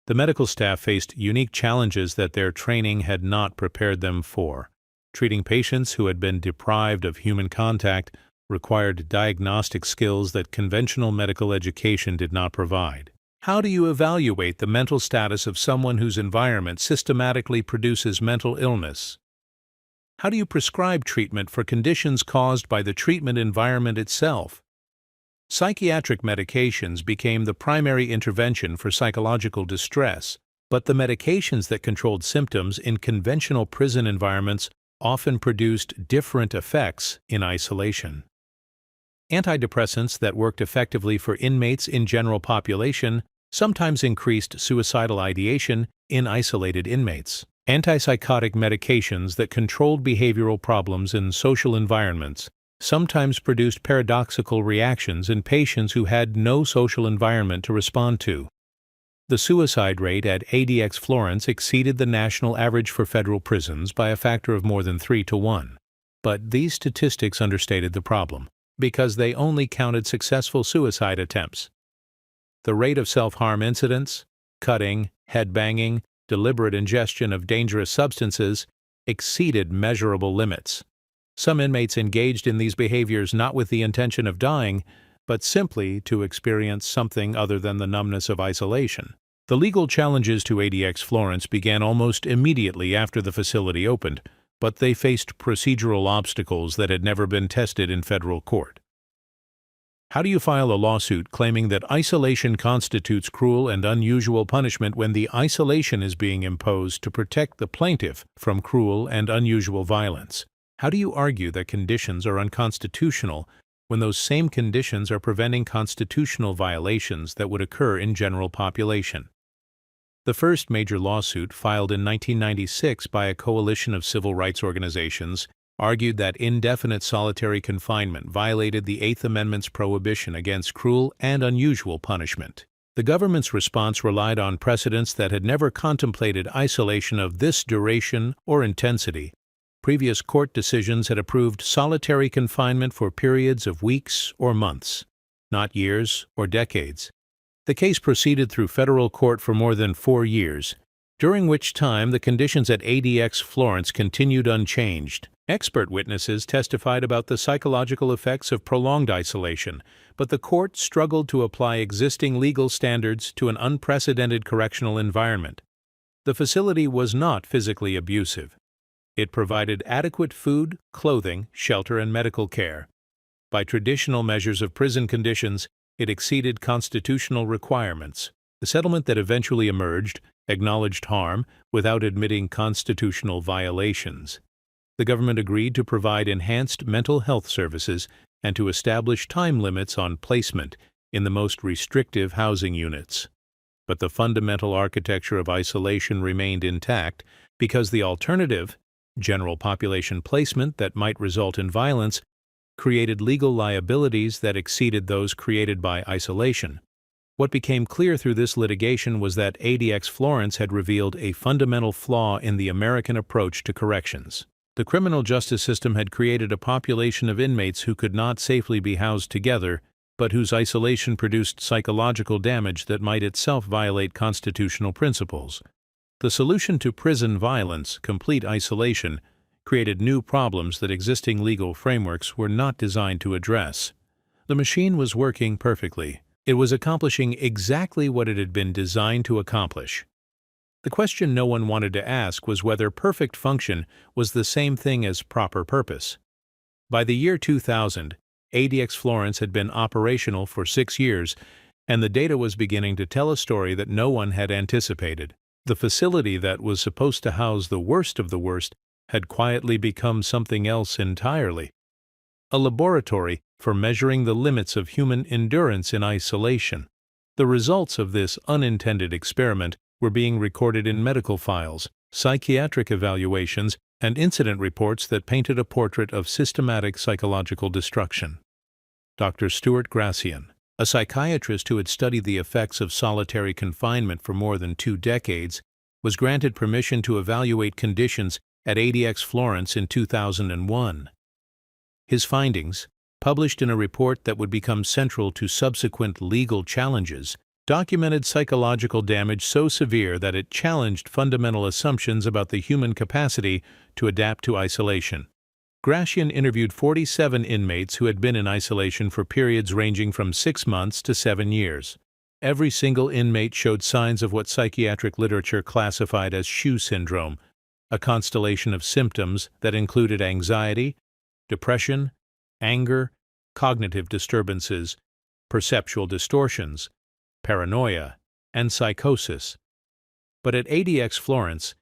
The medical staff faced unique challenges that their training had not prepared them for. Treating patients who had been deprived of human contact required diagnostic skills that conventional medical education did not provide. How do you evaluate the mental status of someone whose environment systematically produces mental illness? How do you prescribe treatment for conditions caused by the treatment environment itself? Psychiatric medications became the primary intervention for psychological distress, but the medications that controlled symptoms in conventional prison environments often produced different effects in isolation. Antidepressants that worked effectively for inmates in general population sometimes increased suicidal ideation in isolated inmates. Antipsychotic medications that controlled behavioral problems in social environments sometimes produced paradoxical reactions in patients who had no social environment to respond to. The suicide rate at ADX Florence exceeded the national average for federal prisons by a factor of more than 3-to-1. But these statistics understated the problem, because they only counted successful suicide attempts. The rate of self-harm incidents, cutting, headbanging, deliberate ingestion of dangerous substances exceeded measurable limits. Some inmates engaged in these behaviors not with the intention of dying, but simply to experience something other than the numbness of isolation. The legal challenges to ADX Florence began almost immediately after the facility opened, but they faced procedural obstacles that had never been tested in federal court. How do you file a lawsuit claiming that isolation constitutes cruel and unusual punishment when the isolation is being imposed to protect the plaintiff from cruel and unusual violence? How do you argue that conditions are unconstitutional when those same conditions are preventing constitutional violations that would occur in general population? The first major lawsuit, filed in 1996 by a coalition of civil rights organizations, argued that indefinite solitary confinement violated the Eighth Amendment's prohibition against cruel and unusual punishment. The government's response relied on precedents that had never contemplated isolation of this duration or intensity. Previous court decisions had approved solitary confinement for periods of weeks or months, not years or decades. The case proceeded through federal court for more than 4 years, during which time the conditions at ADX Florence continued unchanged. Expert witnesses testified about the psychological effects of prolonged isolation, but the court struggled to apply existing legal standards to an unprecedented correctional environment. The facility was not physically abusive. It provided adequate food, clothing, shelter, and medical care. By traditional measures of prison conditions, it exceeded constitutional requirements. The settlement that eventually emerged acknowledged harm without admitting constitutional violations. The government agreed to provide enhanced mental health services and to establish time limits on placement in the most restrictive housing units. But the fundamental architecture of isolation remained intact because the alternative, general population placement that might result in violence, created legal liabilities that exceeded those created by isolation. What became clear through this litigation was that ADX Florence had revealed a fundamental flaw in the American approach to corrections. The criminal justice system had created a population of inmates who could not safely be housed together, but whose isolation produced psychological damage that might itself violate constitutional principles. The solution to prison violence, complete isolation, created new problems that existing legal frameworks were not designed to address. The machine was working perfectly, It was accomplishing exactly what it had been designed to accomplish. The question no one wanted to ask was whether perfect function was the same thing as proper purpose. By the year 2000, ADX Florence had been operational for 6 years, and the data was beginning to tell a story that no one had anticipated. The facility that was supposed to house the worst of the worst had quietly become something else entirely. A laboratory for measuring the limits of human endurance in isolation. The results of this unintended experiment were being recorded in medical files, psychiatric evaluations, and incident reports that painted a portrait of systematic psychological destruction. Dr. Stuart Gracian, a psychiatrist who had studied the effects of solitary confinement for more than 2 decades, was granted permission to evaluate conditions at ADX Florence in 2001. His findings, published in a report that would become central to subsequent legal challenges, documented psychological damage so severe that it challenged fundamental assumptions about the human capacity to adapt to isolation. Gracian interviewed 47 inmates who had been in isolation for periods ranging from 6 months to 7 years. Every single inmate showed signs of what psychiatric literature classified as SHU syndrome, a constellation of symptoms that included anxiety, depression, anger, cognitive disturbances, perceptual distortions, paranoia, and psychosis. But at ADX Florence,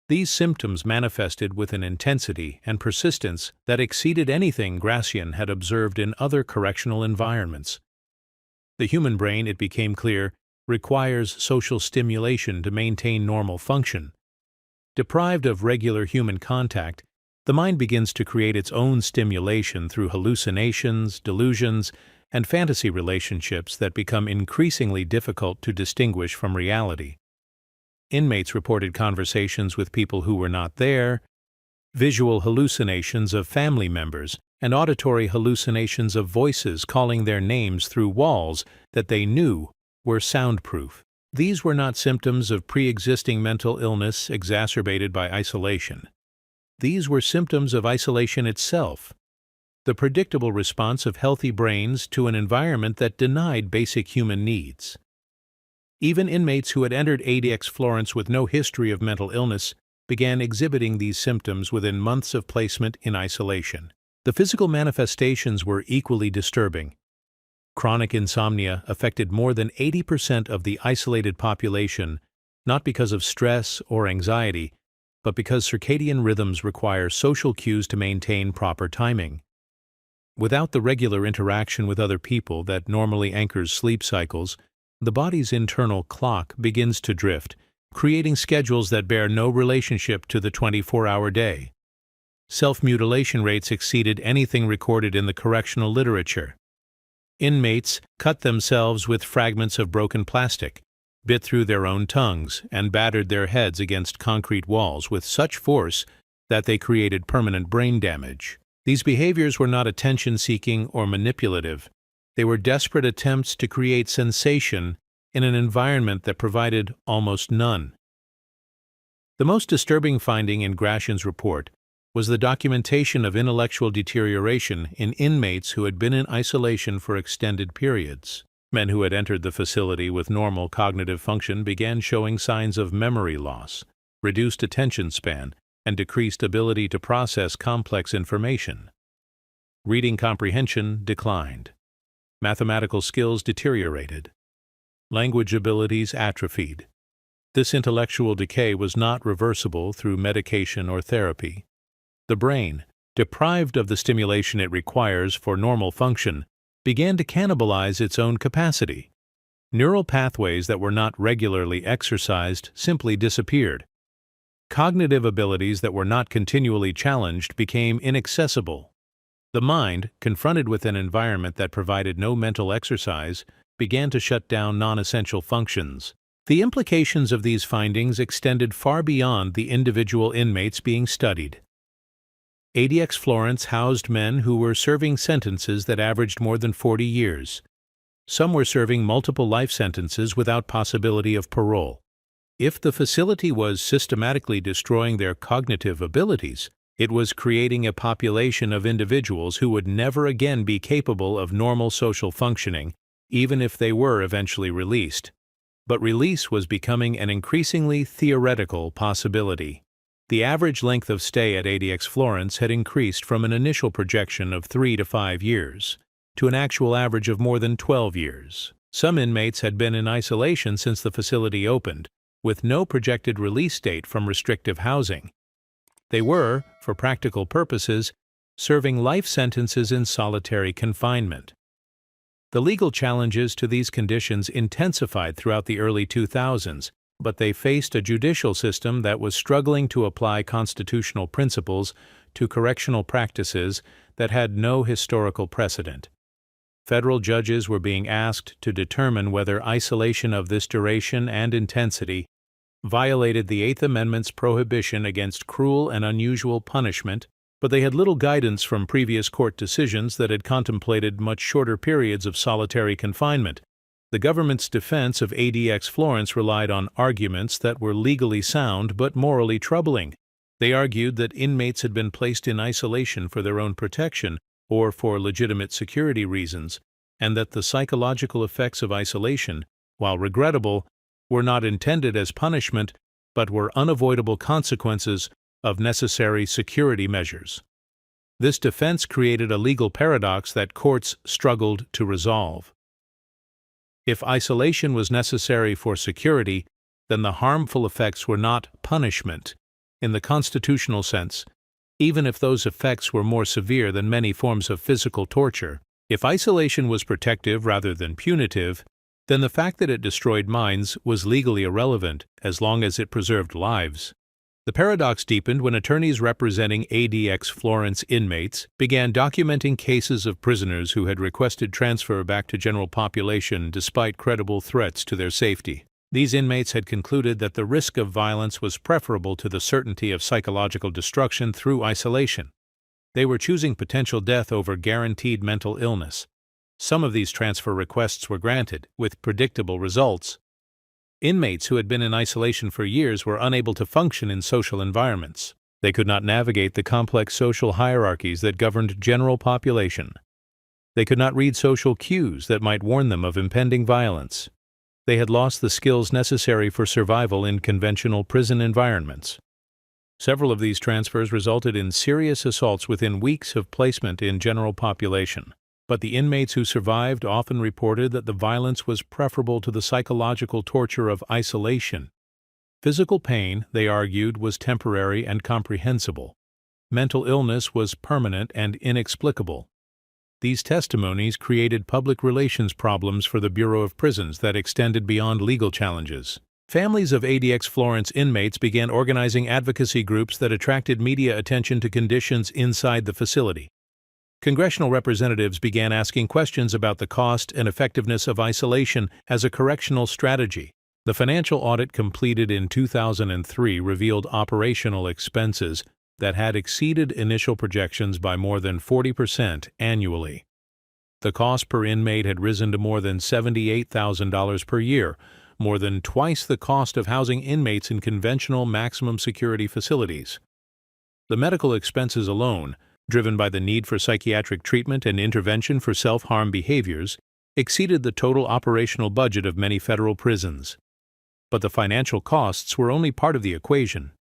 these symptoms manifested with an intensity and persistence that exceeded anything Gracian had observed in other correctional environments. The human brain, it became clear, requires social stimulation to maintain normal function. Deprived of regular human contact, the mind begins to create its own stimulation through hallucinations, delusions, and fantasy relationships that become increasingly difficult to distinguish from reality. Inmates reported conversations with people who were not there, visual hallucinations of family members, and auditory hallucinations of voices calling their names through walls that they knew were soundproof. These were not symptoms of pre-existing mental illness exacerbated by isolation. These were symptoms of isolation itself, the predictable response of healthy brains to an environment that denied basic human needs. Even inmates who had entered ADX Florence with no history of mental illness began exhibiting these symptoms within months of placement in isolation. The physical manifestations were equally disturbing. Chronic insomnia affected more than 80% of the isolated population, not because of stress or anxiety, but because circadian rhythms require social cues to maintain proper timing. Without the regular interaction with other people that normally anchors sleep cycles, the body's internal clock begins to drift, creating schedules that bear no relationship to the 24-hour day. Self-mutilation rates exceeded anything recorded in the correctional literature. Inmates cut themselves with fragments of broken plastic, bit through their own tongues, and battered their heads against concrete walls with such force that they created permanent brain damage. These behaviors were not attention-seeking or manipulative. They were desperate attempts to create sensation in an environment that provided almost none. The most disturbing finding in Gracian's report was the documentation of intellectual deterioration in inmates who had been in isolation for extended periods. Men who had entered the facility with normal cognitive function began showing signs of memory loss, reduced attention span, and decreased ability to process complex information. Reading comprehension declined. Mathematical skills deteriorated. Language abilities atrophied. This intellectual decay was not reversible through medication or therapy. The brain, deprived of the stimulation it requires for normal function, began to cannibalize its own capacity. Neural pathways that were not regularly exercised simply disappeared. Cognitive abilities that were not continually challenged became inaccessible. The mind, confronted with an environment that provided no mental exercise, began to shut down non-essential functions. The implications of these findings extended far beyond the individual inmates being studied. ADX Florence housed men who were serving sentences that averaged more than 40 years. Some were serving multiple life sentences without possibility of parole. If the facility was systematically destroying their cognitive abilities, it was creating a population of individuals who would never again be capable of normal social functioning, even if they were eventually released. But release was becoming an increasingly theoretical possibility. The average length of stay at ADX Florence had increased from an initial projection of 3 to 5 years to an actual average of more than 12 years. Some inmates had been in isolation since the facility opened, with no projected release date from restrictive housing. They were, for practical purposes, serving life sentences in solitary confinement. The legal challenges to these conditions intensified throughout the early 2000s, but they faced a judicial system that was struggling to apply constitutional principles to correctional practices that had no historical precedent. Federal judges were being asked to determine whether isolation of this duration and intensity violated the Eighth Amendment's prohibition against cruel and unusual punishment, but they had little guidance from previous court decisions that had contemplated much shorter periods of solitary confinement. The government's defense of ADX Florence relied on arguments that were legally sound but morally troubling. They argued that inmates had been placed in isolation for their own protection or for legitimate security reasons, and that the psychological effects of isolation, while regrettable, were not intended as punishment but were unavoidable consequences of necessary security measures. This defense created a legal paradox that courts struggled to resolve. If isolation was necessary for security, then the harmful effects were not punishment in the constitutional sense, even if those effects were more severe than many forms of physical torture. If isolation was protective rather than punitive, then the fact that it destroyed minds was legally irrelevant as long as it preserved lives. The paradox deepened when attorneys representing ADX Florence inmates began documenting cases of prisoners who had requested transfer back to general population despite credible threats to their safety. These inmates had concluded that the risk of violence was preferable to the certainty of psychological destruction through isolation. They were choosing potential death over guaranteed mental illness. Some of these transfer requests were granted, with predictable results. Inmates who had been in isolation for years were unable to function in social environments. They could not navigate the complex social hierarchies that governed general population. They could not read social cues that might warn them of impending violence. They had lost the skills necessary for survival in conventional prison environments. Several of these transfers resulted in serious assaults within weeks of placement in general population. But the inmates who survived often reported that the violence was preferable to the psychological torture of isolation. Physical pain, they argued, was temporary and comprehensible. Mental illness was permanent and inexplicable. These testimonies created public relations problems for the Bureau of Prisons that extended beyond legal challenges. Families of ADX Florence inmates began organizing advocacy groups that attracted media attention to conditions inside the facility. Congressional representatives began asking questions about the cost and effectiveness of isolation as a correctional strategy. The financial audit completed in 2003 revealed operational expenses that had exceeded initial projections by more than 40% annually. The cost per inmate had risen to more than $78,000 per year, more than twice the cost of housing inmates in conventional maximum security facilities. The medical expenses alone, driven by the need for psychiatric treatment and intervention for self-harm behaviors, exceeded the total operational budget of many federal prisons. But the financial costs were only part of the equation.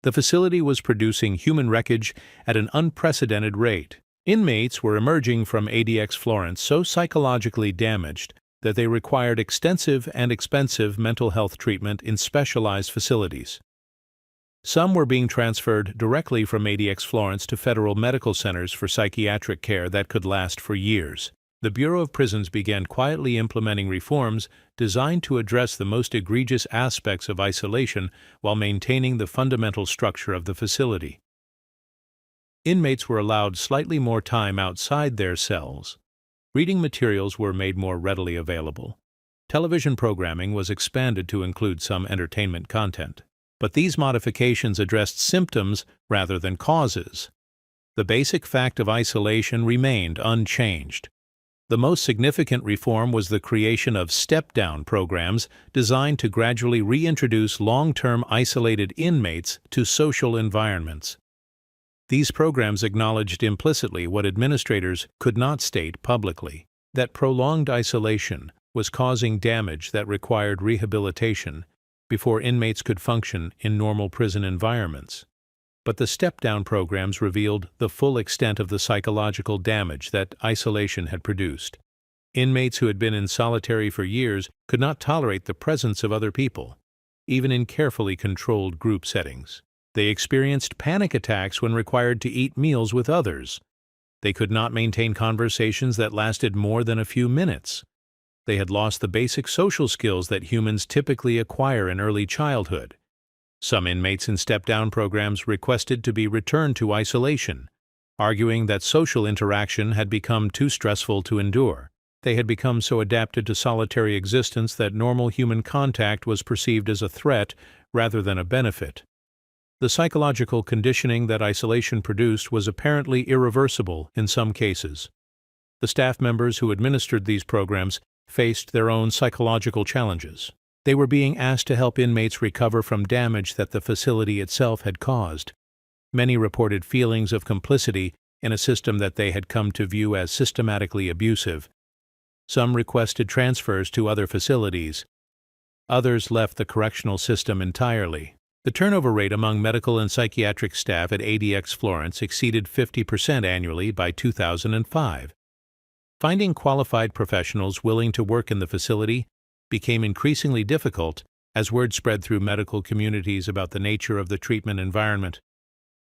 The facility was producing human wreckage at an unprecedented rate. Inmates were emerging from ADX Florence so psychologically damaged that they required extensive and expensive mental health treatment in specialized facilities. Some were being transferred directly from ADX Florence to federal medical centers for psychiatric care that could last for years. The Bureau of Prisons began quietly implementing reforms designed to address the most egregious aspects of isolation while maintaining the fundamental structure of the facility. Inmates were allowed slightly more time outside their cells. Reading materials were made more readily available. Television programming was expanded to include some entertainment content. But these modifications addressed symptoms rather than causes. The basic fact of isolation remained unchanged. The most significant reform was the creation of step-down programs designed to gradually reintroduce long-term isolated inmates to social environments. These programs acknowledged implicitly what administrators could not state publicly, that prolonged isolation was causing damage that required rehabilitation before inmates could function in normal prison environments. But the step-down programs revealed the full extent of the psychological damage that isolation had produced. Inmates who had been in solitary for years could not tolerate the presence of other people, even in carefully controlled group settings. They experienced panic attacks when required to eat meals with others. They could not maintain conversations that lasted more than a few minutes. They had lost the basic social skills that humans typically acquire in early childhood. Some inmates in step-down programs requested to be returned to isolation, arguing that social interaction had become too stressful to endure. They had become so adapted to solitary existence that normal human contact was perceived as a threat rather than a benefit. The psychological conditioning that isolation produced was apparently irreversible in some cases. The staff members who administered these programs faced their own psychological challenges. They were being asked to help inmates recover from damage that the facility itself had caused. Many reported feelings of complicity in a system that they had come to view as systematically abusive. Some requested transfers to other facilities. Others left the correctional system entirely. The turnover rate among medical and psychiatric staff at ADX Florence exceeded 50% annually by 2005. Finding qualified professionals willing to work in the facility became increasingly difficult as word spread through medical communities about the nature of the treatment environment.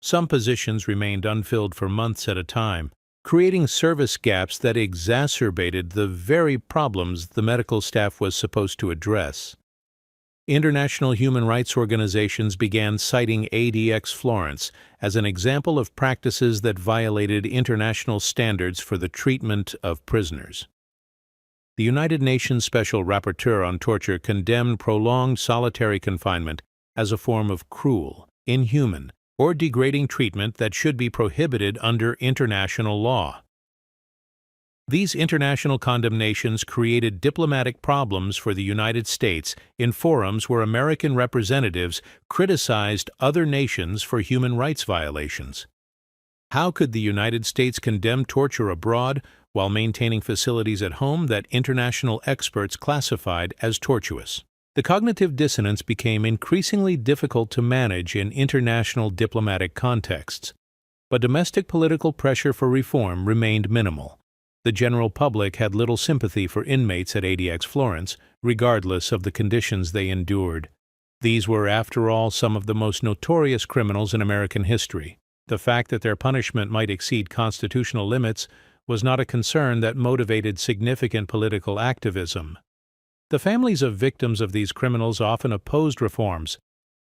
Some positions remained unfilled for months at a time, creating service gaps that exacerbated the very problems the medical staff was supposed to address. International human rights organizations began citing ADX Florence as an example of practices that violated international standards for the treatment of prisoners. The United Nations Special Rapporteur on Torture condemned prolonged solitary confinement as a form of cruel, inhuman, or degrading treatment that should be prohibited under international law. These international condemnations created diplomatic problems for the United States in forums where American representatives criticized other nations for human rights violations. How could the United States condemn torture abroad while maintaining facilities at home that international experts classified as tortuous? The cognitive dissonance became increasingly difficult to manage in international diplomatic contexts, but domestic political pressure for reform remained minimal. The general public had little sympathy for inmates at ADX Florence, regardless of the conditions they endured. These were, after all, some of the most notorious criminals in American history. The fact that their punishment might exceed constitutional limits was not a concern that motivated significant political activism. The families of victims of these criminals often opposed reforms,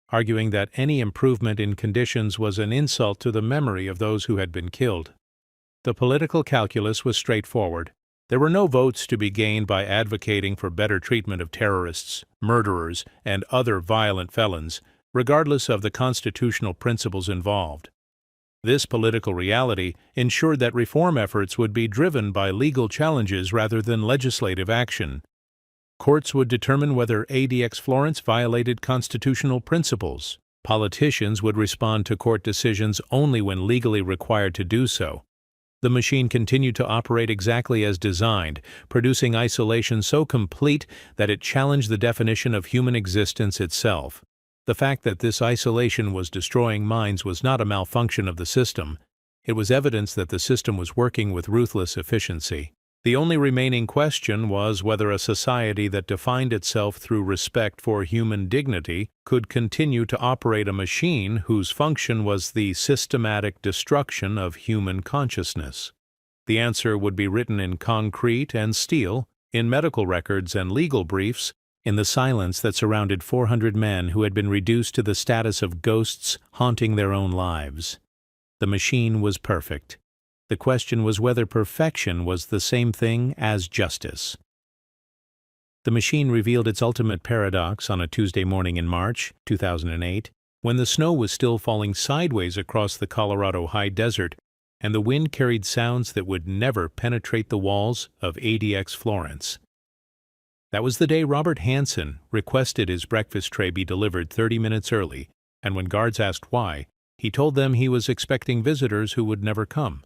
arguing that any improvement in conditions was an insult to the memory of those who had been killed. The political calculus was straightforward. There were no votes to be gained by advocating for better treatment of terrorists, murderers, and other violent felons, regardless of the constitutional principles involved. This political reality ensured that reform efforts would be driven by legal challenges rather than legislative action. Courts would determine whether ADX Florence violated constitutional principles. Politicians would respond to court decisions only when legally required to do so. The machine continued to operate exactly as designed, producing isolation so complete that it challenged the definition of human existence itself. The fact that this isolation was destroying minds was not a malfunction of the system. It was evidence that the system was working with ruthless efficiency. The only remaining question was whether a society that defined itself through respect for human dignity could continue to operate a machine whose function was the systematic destruction of human consciousness. The answer would be written in concrete and steel, in medical records and legal briefs, in the silence that surrounded 400 men who had been reduced to the status of ghosts haunting their own lives. The machine was perfect. The question was whether perfection was the same thing as justice. The machine revealed its ultimate paradox on a Tuesday morning in March 2008, when the snow was still falling sideways across the Colorado high desert and the wind carried sounds that would never penetrate the walls of ADX Florence. That was the day Robert Hansen requested his breakfast tray be delivered 30 minutes early, and when guards asked why, he told them he was expecting visitors who would never come.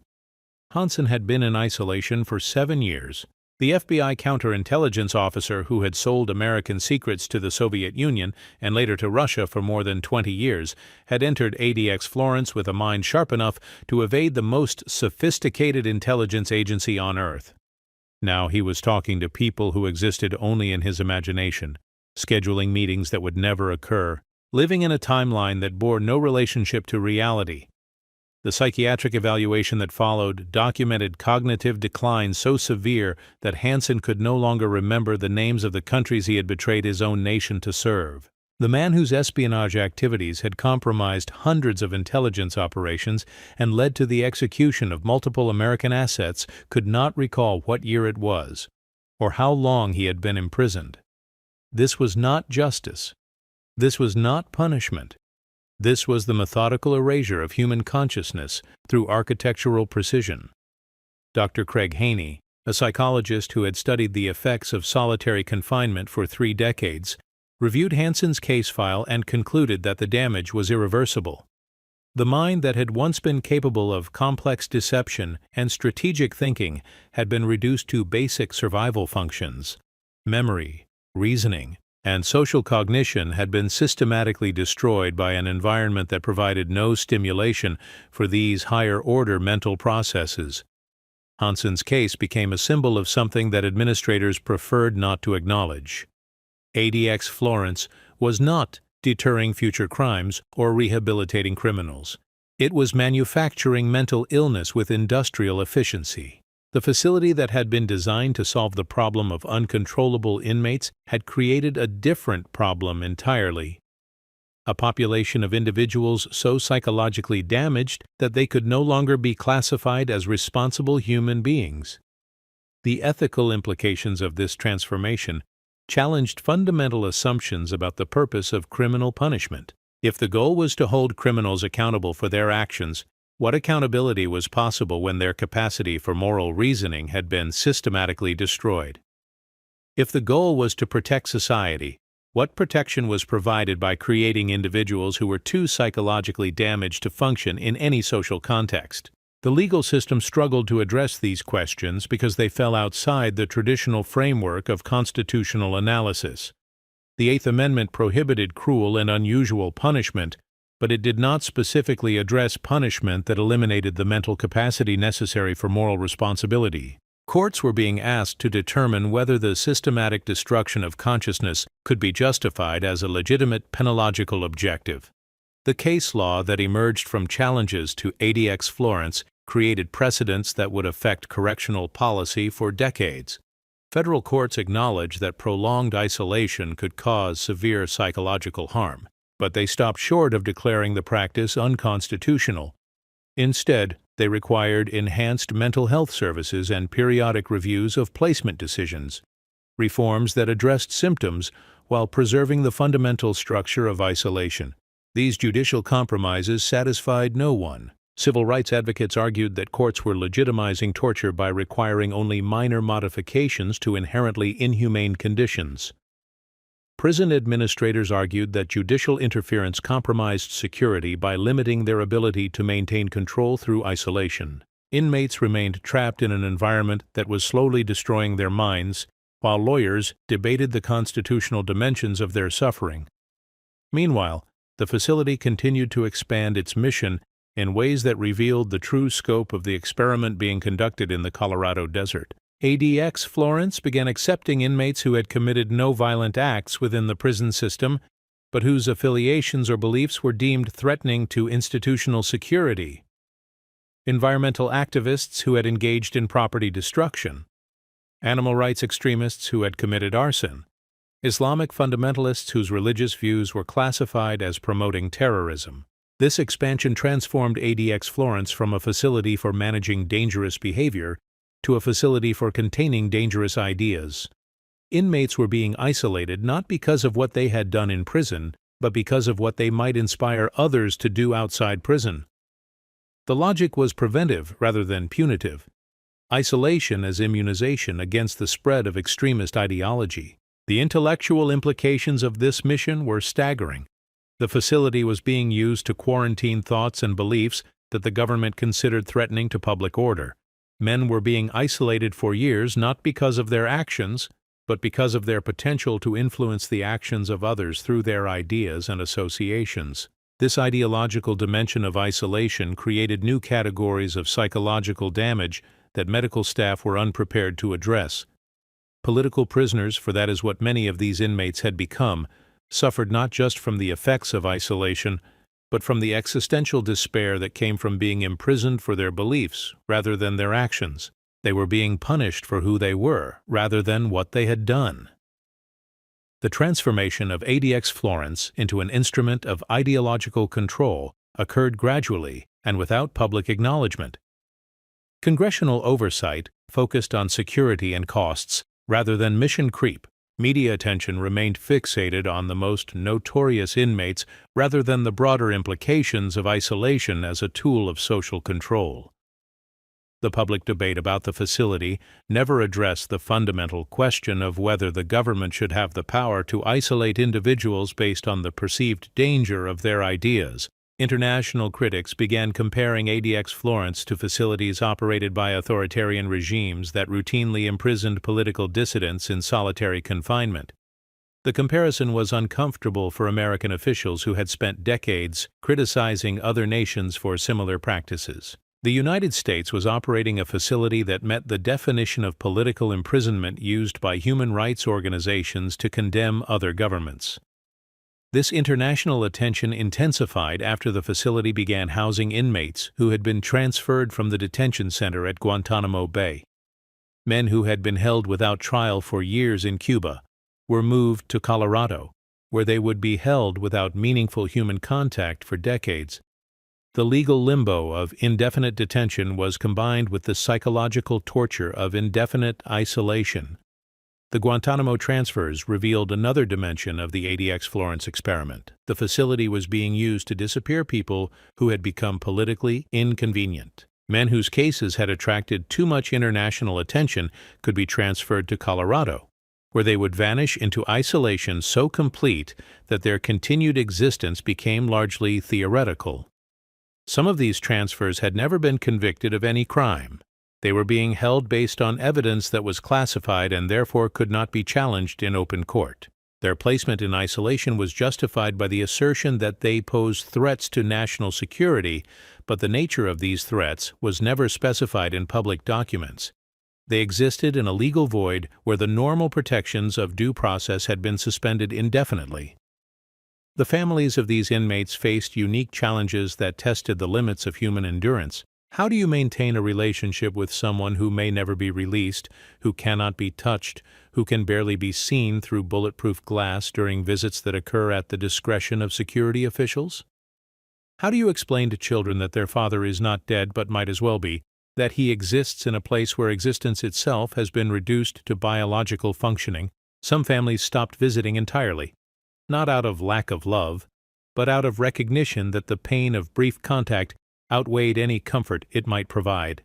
Hansen had been in isolation for 7 years, The FBI counterintelligence officer who had sold American secrets to the Soviet Union and later to Russia for more than 20 years had entered ADX Florence with a mind sharp enough to evade the most sophisticated intelligence agency on Earth. Now he was talking to people who existed only in his imagination, scheduling meetings that would never occur, living in a timeline that bore no relationship to reality. The psychiatric evaluation that followed documented cognitive decline so severe that Hansen could no longer remember the names of the countries he had betrayed his own nation to serve. The man whose espionage activities had compromised hundreds of intelligence operations and led to the execution of multiple American assets could not recall what year it was, or how long he had been imprisoned. This was not justice. This was not punishment. This was the methodical erasure of human consciousness through architectural precision. Dr. Craig Haney, a psychologist who had studied the effects of solitary confinement for 3 decades, reviewed Hansen's case file and concluded that the damage was irreversible. The mind that had once been capable of complex deception and strategic thinking had been reduced to basic survival functions. Memory, reasoning, and social cognition had been systematically destroyed by an environment that provided no stimulation for these higher-order mental processes. Hansen's case became a symbol of something that administrators preferred not to acknowledge. ADX Florence was not deterring future crimes or rehabilitating criminals. It was manufacturing mental illness with industrial efficiency. The facility that had been designed to solve the problem of uncontrollable inmates had created a different problem entirely. A population of individuals so psychologically damaged that they could no longer be classified as responsible human beings. The ethical implications of this transformation challenged fundamental assumptions about the purpose of criminal punishment. If the goal was to hold criminals accountable for their actions, what accountability was possible when their capacity for moral reasoning had been systematically destroyed? If the goal was to protect society, what protection was provided by creating individuals who were too psychologically damaged to function in any social context? The legal system struggled to address these questions because they fell outside the traditional framework of constitutional analysis. The Eighth Amendment prohibited cruel and unusual punishment, but it did not specifically address punishment that eliminated the mental capacity necessary for moral responsibility. Courts were being asked to determine whether the systematic destruction of consciousness could be justified as a legitimate penological objective. The case law that emerged from challenges to ADX Florence created precedents that would affect correctional policy for decades. Federal courts acknowledged that prolonged isolation could cause severe psychological harm, but they stopped short of declaring the practice unconstitutional. Instead, they required enhanced mental health services and periodic reviews of placement decisions, reforms that addressed symptoms while preserving the fundamental structure of isolation. These judicial compromises satisfied no one. Civil rights advocates argued that courts were legitimizing torture by requiring only minor modifications to inherently inhumane conditions. Prison administrators argued that judicial interference compromised security by limiting their ability to maintain control through isolation. Inmates remained trapped in an environment that was slowly destroying their minds, while lawyers debated the constitutional dimensions of their suffering. Meanwhile, the facility continued to expand its mission in ways that revealed the true scope of the experiment being conducted in the Colorado desert. ADX Florence began accepting inmates who had committed no violent acts within the prison system, but whose affiliations or beliefs were deemed threatening to institutional security. Environmental activists who had engaged in property destruction, animal rights extremists who had committed arson, Islamic fundamentalists whose religious views were classified as promoting terrorism. This expansion transformed ADX Florence from a facility for managing dangerous behavior to a facility for containing dangerous ideas. Inmates were being isolated not because of what they had done in prison, but because of what they might inspire others to do outside prison. The logic was preventive rather than punitive. Isolation as immunization against the spread of extremist ideology. The intellectual implications of this mission were staggering. The facility was being used to quarantine thoughts and beliefs that the government considered threatening to public order. Men were being isolated for years not because of their actions, but because of their potential to influence the actions of others through their ideas and associations. This ideological dimension of isolation created new categories of psychological damage that medical staff were unprepared to address. Political prisoners, for that is what many of these inmates had become, suffered not just from the effects of isolation, but from the existential despair that came from being imprisoned for their beliefs rather than their actions. They were being punished for who they were rather than what they had done. The transformation of ADX Florence into an instrument of ideological control occurred gradually and without public acknowledgement. Congressional oversight focused on security and costs rather than mission creep. Media attention remained fixated on the most notorious inmates rather than the broader implications of isolation as a tool of social control. The public debate about the facility never addressed the fundamental question of whether the government should have the power to isolate individuals based on the perceived danger of their ideas. International critics began comparing ADX Florence to facilities operated by authoritarian regimes that routinely imprisoned political dissidents in solitary confinement. The comparison was uncomfortable for American officials who had spent decades criticizing other nations for similar practices. The United States was operating a facility that met the definition of political imprisonment used by human rights organizations to condemn other governments. This international attention intensified after the facility began housing inmates who had been transferred from the detention center at Guantanamo Bay. Men who had been held without trial for years in Cuba were moved to Colorado, where they would be held without meaningful human contact for decades. The legal limbo of indefinite detention was combined with the psychological torture of indefinite isolation. The Guantanamo transfers revealed another dimension of the ADX Florence experiment. The facility was being used to disappear people who had become politically inconvenient. Men whose cases had attracted too much international attention could be transferred to Colorado, where they would vanish into isolation so complete that their continued existence became largely theoretical. Some of these transfers had never been convicted of any crime. They were being held based on evidence that was classified and therefore could not be challenged in open court. Their placement in isolation was justified by the assertion that they posed threats to national security, but the nature of these threats was never specified in public documents. They existed in a legal void where the normal protections of due process had been suspended indefinitely. The families of these inmates faced unique challenges that tested the limits of human endurance. How do you maintain a relationship with someone who may never be released, who cannot be touched, who can barely be seen through bulletproof glass during visits that occur at the discretion of security officials? How do you explain to children that their father is not dead but might as well be, that he exists in a place where existence itself has been reduced to biological functioning? Some families stopped visiting entirely, not out of lack of love, but out of recognition that the pain of brief contact outweighed any comfort it might provide.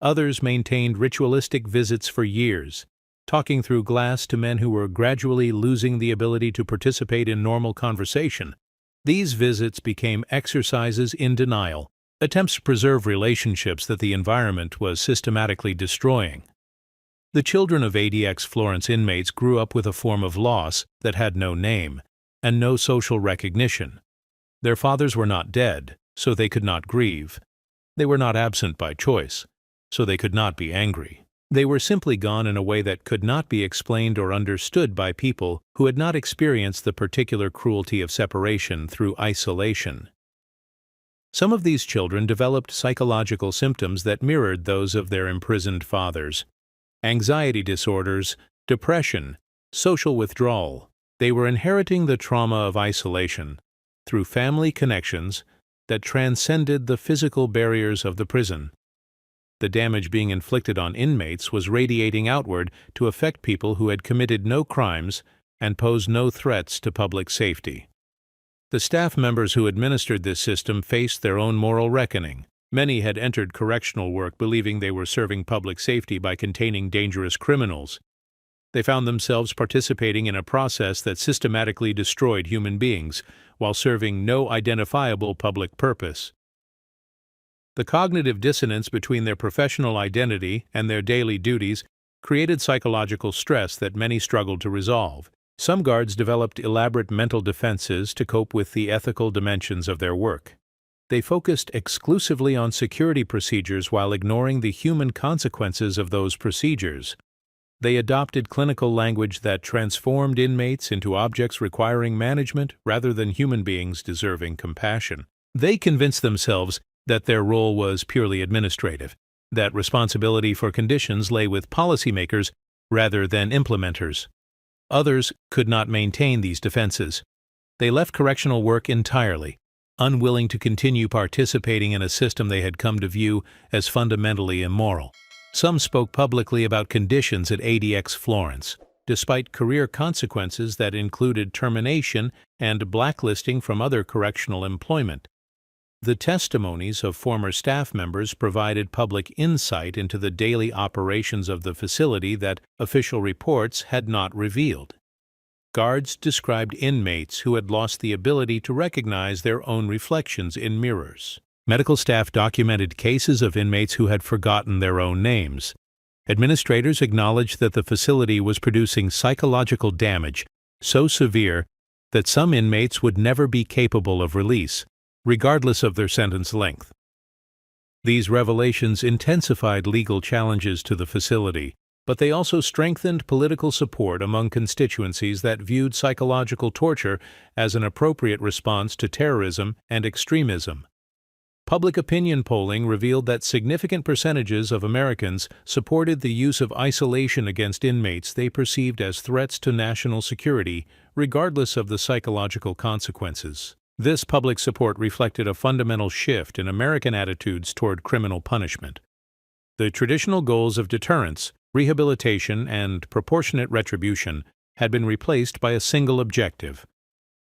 Others maintained ritualistic visits for years, talking through glass to men who were gradually losing the ability to participate in normal conversation. These visits became exercises in denial, attempts to preserve relationships that the environment was systematically destroying. The children of ADX Florence inmates grew up with a form of loss that had no name and no social recognition. Their fathers were not dead, so they could not grieve. They were not absent by choice, so they could not be angry. They were simply gone in a way that could not be explained or understood by people who had not experienced the particular cruelty of separation through isolation. Some of these children developed psychological symptoms that mirrored those of their imprisoned fathers: anxiety disorders, depression, social withdrawal. They were inheriting the trauma of isolation through family connections that transcended the physical barriers of the prison. The damage being inflicted on inmates was radiating outward to affect people who had committed no crimes and posed no threats to public safety. The staff members who administered this system faced their own moral reckoning. Many had entered correctional work believing they were serving public safety by containing dangerous criminals. They found themselves participating in a process that systematically destroyed human beings while serving no identifiable public purpose. The cognitive dissonance between their professional identity and their daily duties created psychological stress that many struggled to resolve. Some guards developed elaborate mental defenses to cope with the ethical dimensions of their work. They focused exclusively on security procedures while ignoring the human consequences of those procedures. They adopted clinical language that transformed inmates into objects requiring management rather than human beings deserving compassion. They convinced themselves that their role was purely administrative, that responsibility for conditions lay with policymakers rather than implementers. Others could not maintain these defenses. They left correctional work entirely, unwilling to continue participating in a system they had come to view as fundamentally immoral. Some spoke publicly about conditions at ADX Florence, despite career consequences that included termination and blacklisting from other correctional employment. The testimonies of former staff members provided public insight into the daily operations of the facility that official reports had not revealed. Guards described inmates who had lost the ability to recognize their own reflections in mirrors. Medical staff documented cases of inmates who had forgotten their own names. Administrators acknowledged that the facility was producing psychological damage so severe that some inmates would never be capable of release, regardless of their sentence length. These revelations intensified legal challenges to the facility, but they also strengthened political support among constituencies that viewed psychological torture as an appropriate response to terrorism and extremism. Public opinion polling revealed that significant percentages of Americans supported the use of isolation against inmates they perceived as threats to national security, regardless of the psychological consequences. This public support reflected a fundamental shift in American attitudes toward criminal punishment. The traditional goals of deterrence, rehabilitation, and proportionate retribution had been replaced by a single objective: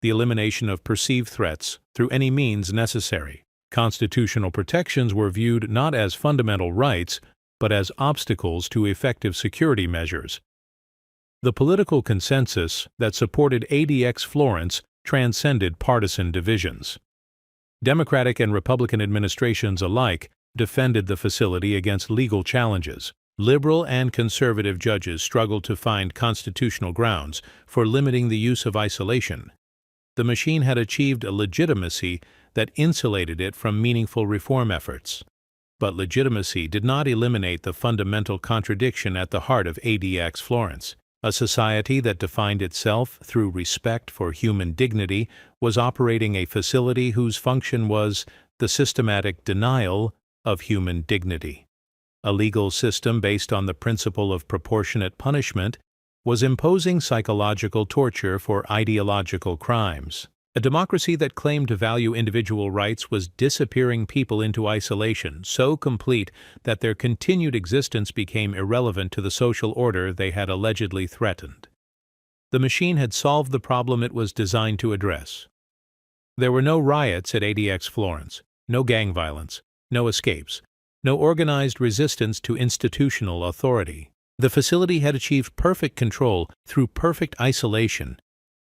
the elimination of perceived threats through any means necessary. Constitutional protections were viewed not as fundamental rights, but as obstacles to effective security measures. The political consensus that supported ADX Florence transcended partisan divisions. Democratic and Republican administrations alike defended the facility against legal challenges. Liberal and conservative judges struggled to find constitutional grounds for limiting the use of isolation. The machine had achieved a legitimacy that insulated it from meaningful reform efforts. But legitimacy did not eliminate the fundamental contradiction at the heart of ADX Florence. A society that defined itself through respect for human dignity was operating a facility whose function was the systematic denial of human dignity. A legal system based on the principle of proportionate punishment was imposing psychological torture for ideological crimes. A democracy that claimed to value individual rights was disappearing people into isolation so complete that their continued existence became irrelevant to the social order they had allegedly threatened. The machine had solved the problem it was designed to address. There were no riots at ADX Florence, no gang violence, no escapes, no organized resistance to institutional authority. The facility had achieved perfect control through perfect isolation.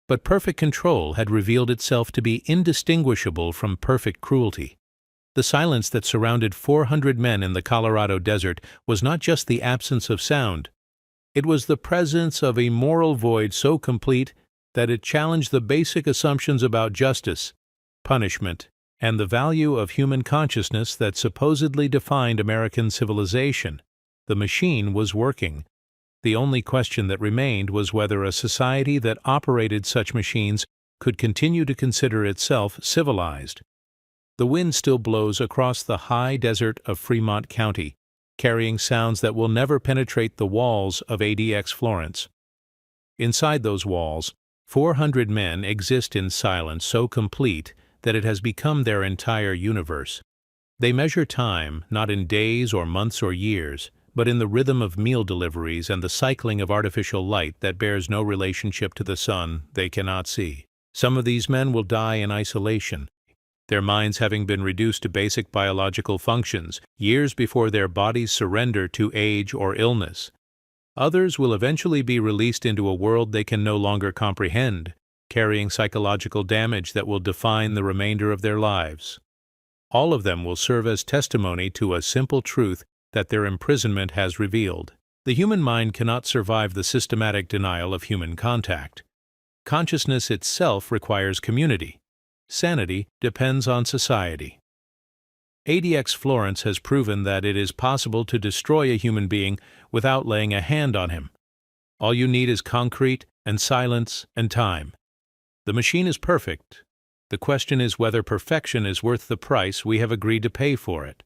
But perfect control had revealed itself to be indistinguishable from perfect cruelty. The silence that surrounded 400 men in the Colorado desert was not just the absence of sound. It was the presence of a moral void so complete that it challenged the basic assumptions about justice, punishment, and the value of human consciousness that supposedly defined American civilization. The machine was working. The only question that remained was whether a society that operated such machines could continue to consider itself civilized. The wind still blows across the high desert of Fremont County, carrying sounds that will never penetrate the walls of ADX Florence. Inside those walls, 400 men exist in silence so complete that it has become their entire universe. They measure time not in days or months or years, but in the rhythm of meal deliveries and the cycling of artificial light that bears no relationship to the sun they cannot see. Some of these men will die in isolation, their minds having been reduced to basic biological functions years before their bodies surrender to age or illness. Others will eventually be released into a world they can no longer comprehend, carrying psychological damage that will define the remainder of their lives. All of them will serve as testimony to a simple truth that their imprisonment has revealed. The human mind cannot survive the systematic denial of human contact. Consciousness itself requires community. Sanity depends on society. ADX Florence has proven that it is possible to destroy a human being without laying a hand on him. All you need is concrete and silence and time. The machine is perfect. The question is whether perfection is worth the price we have agreed to pay for it.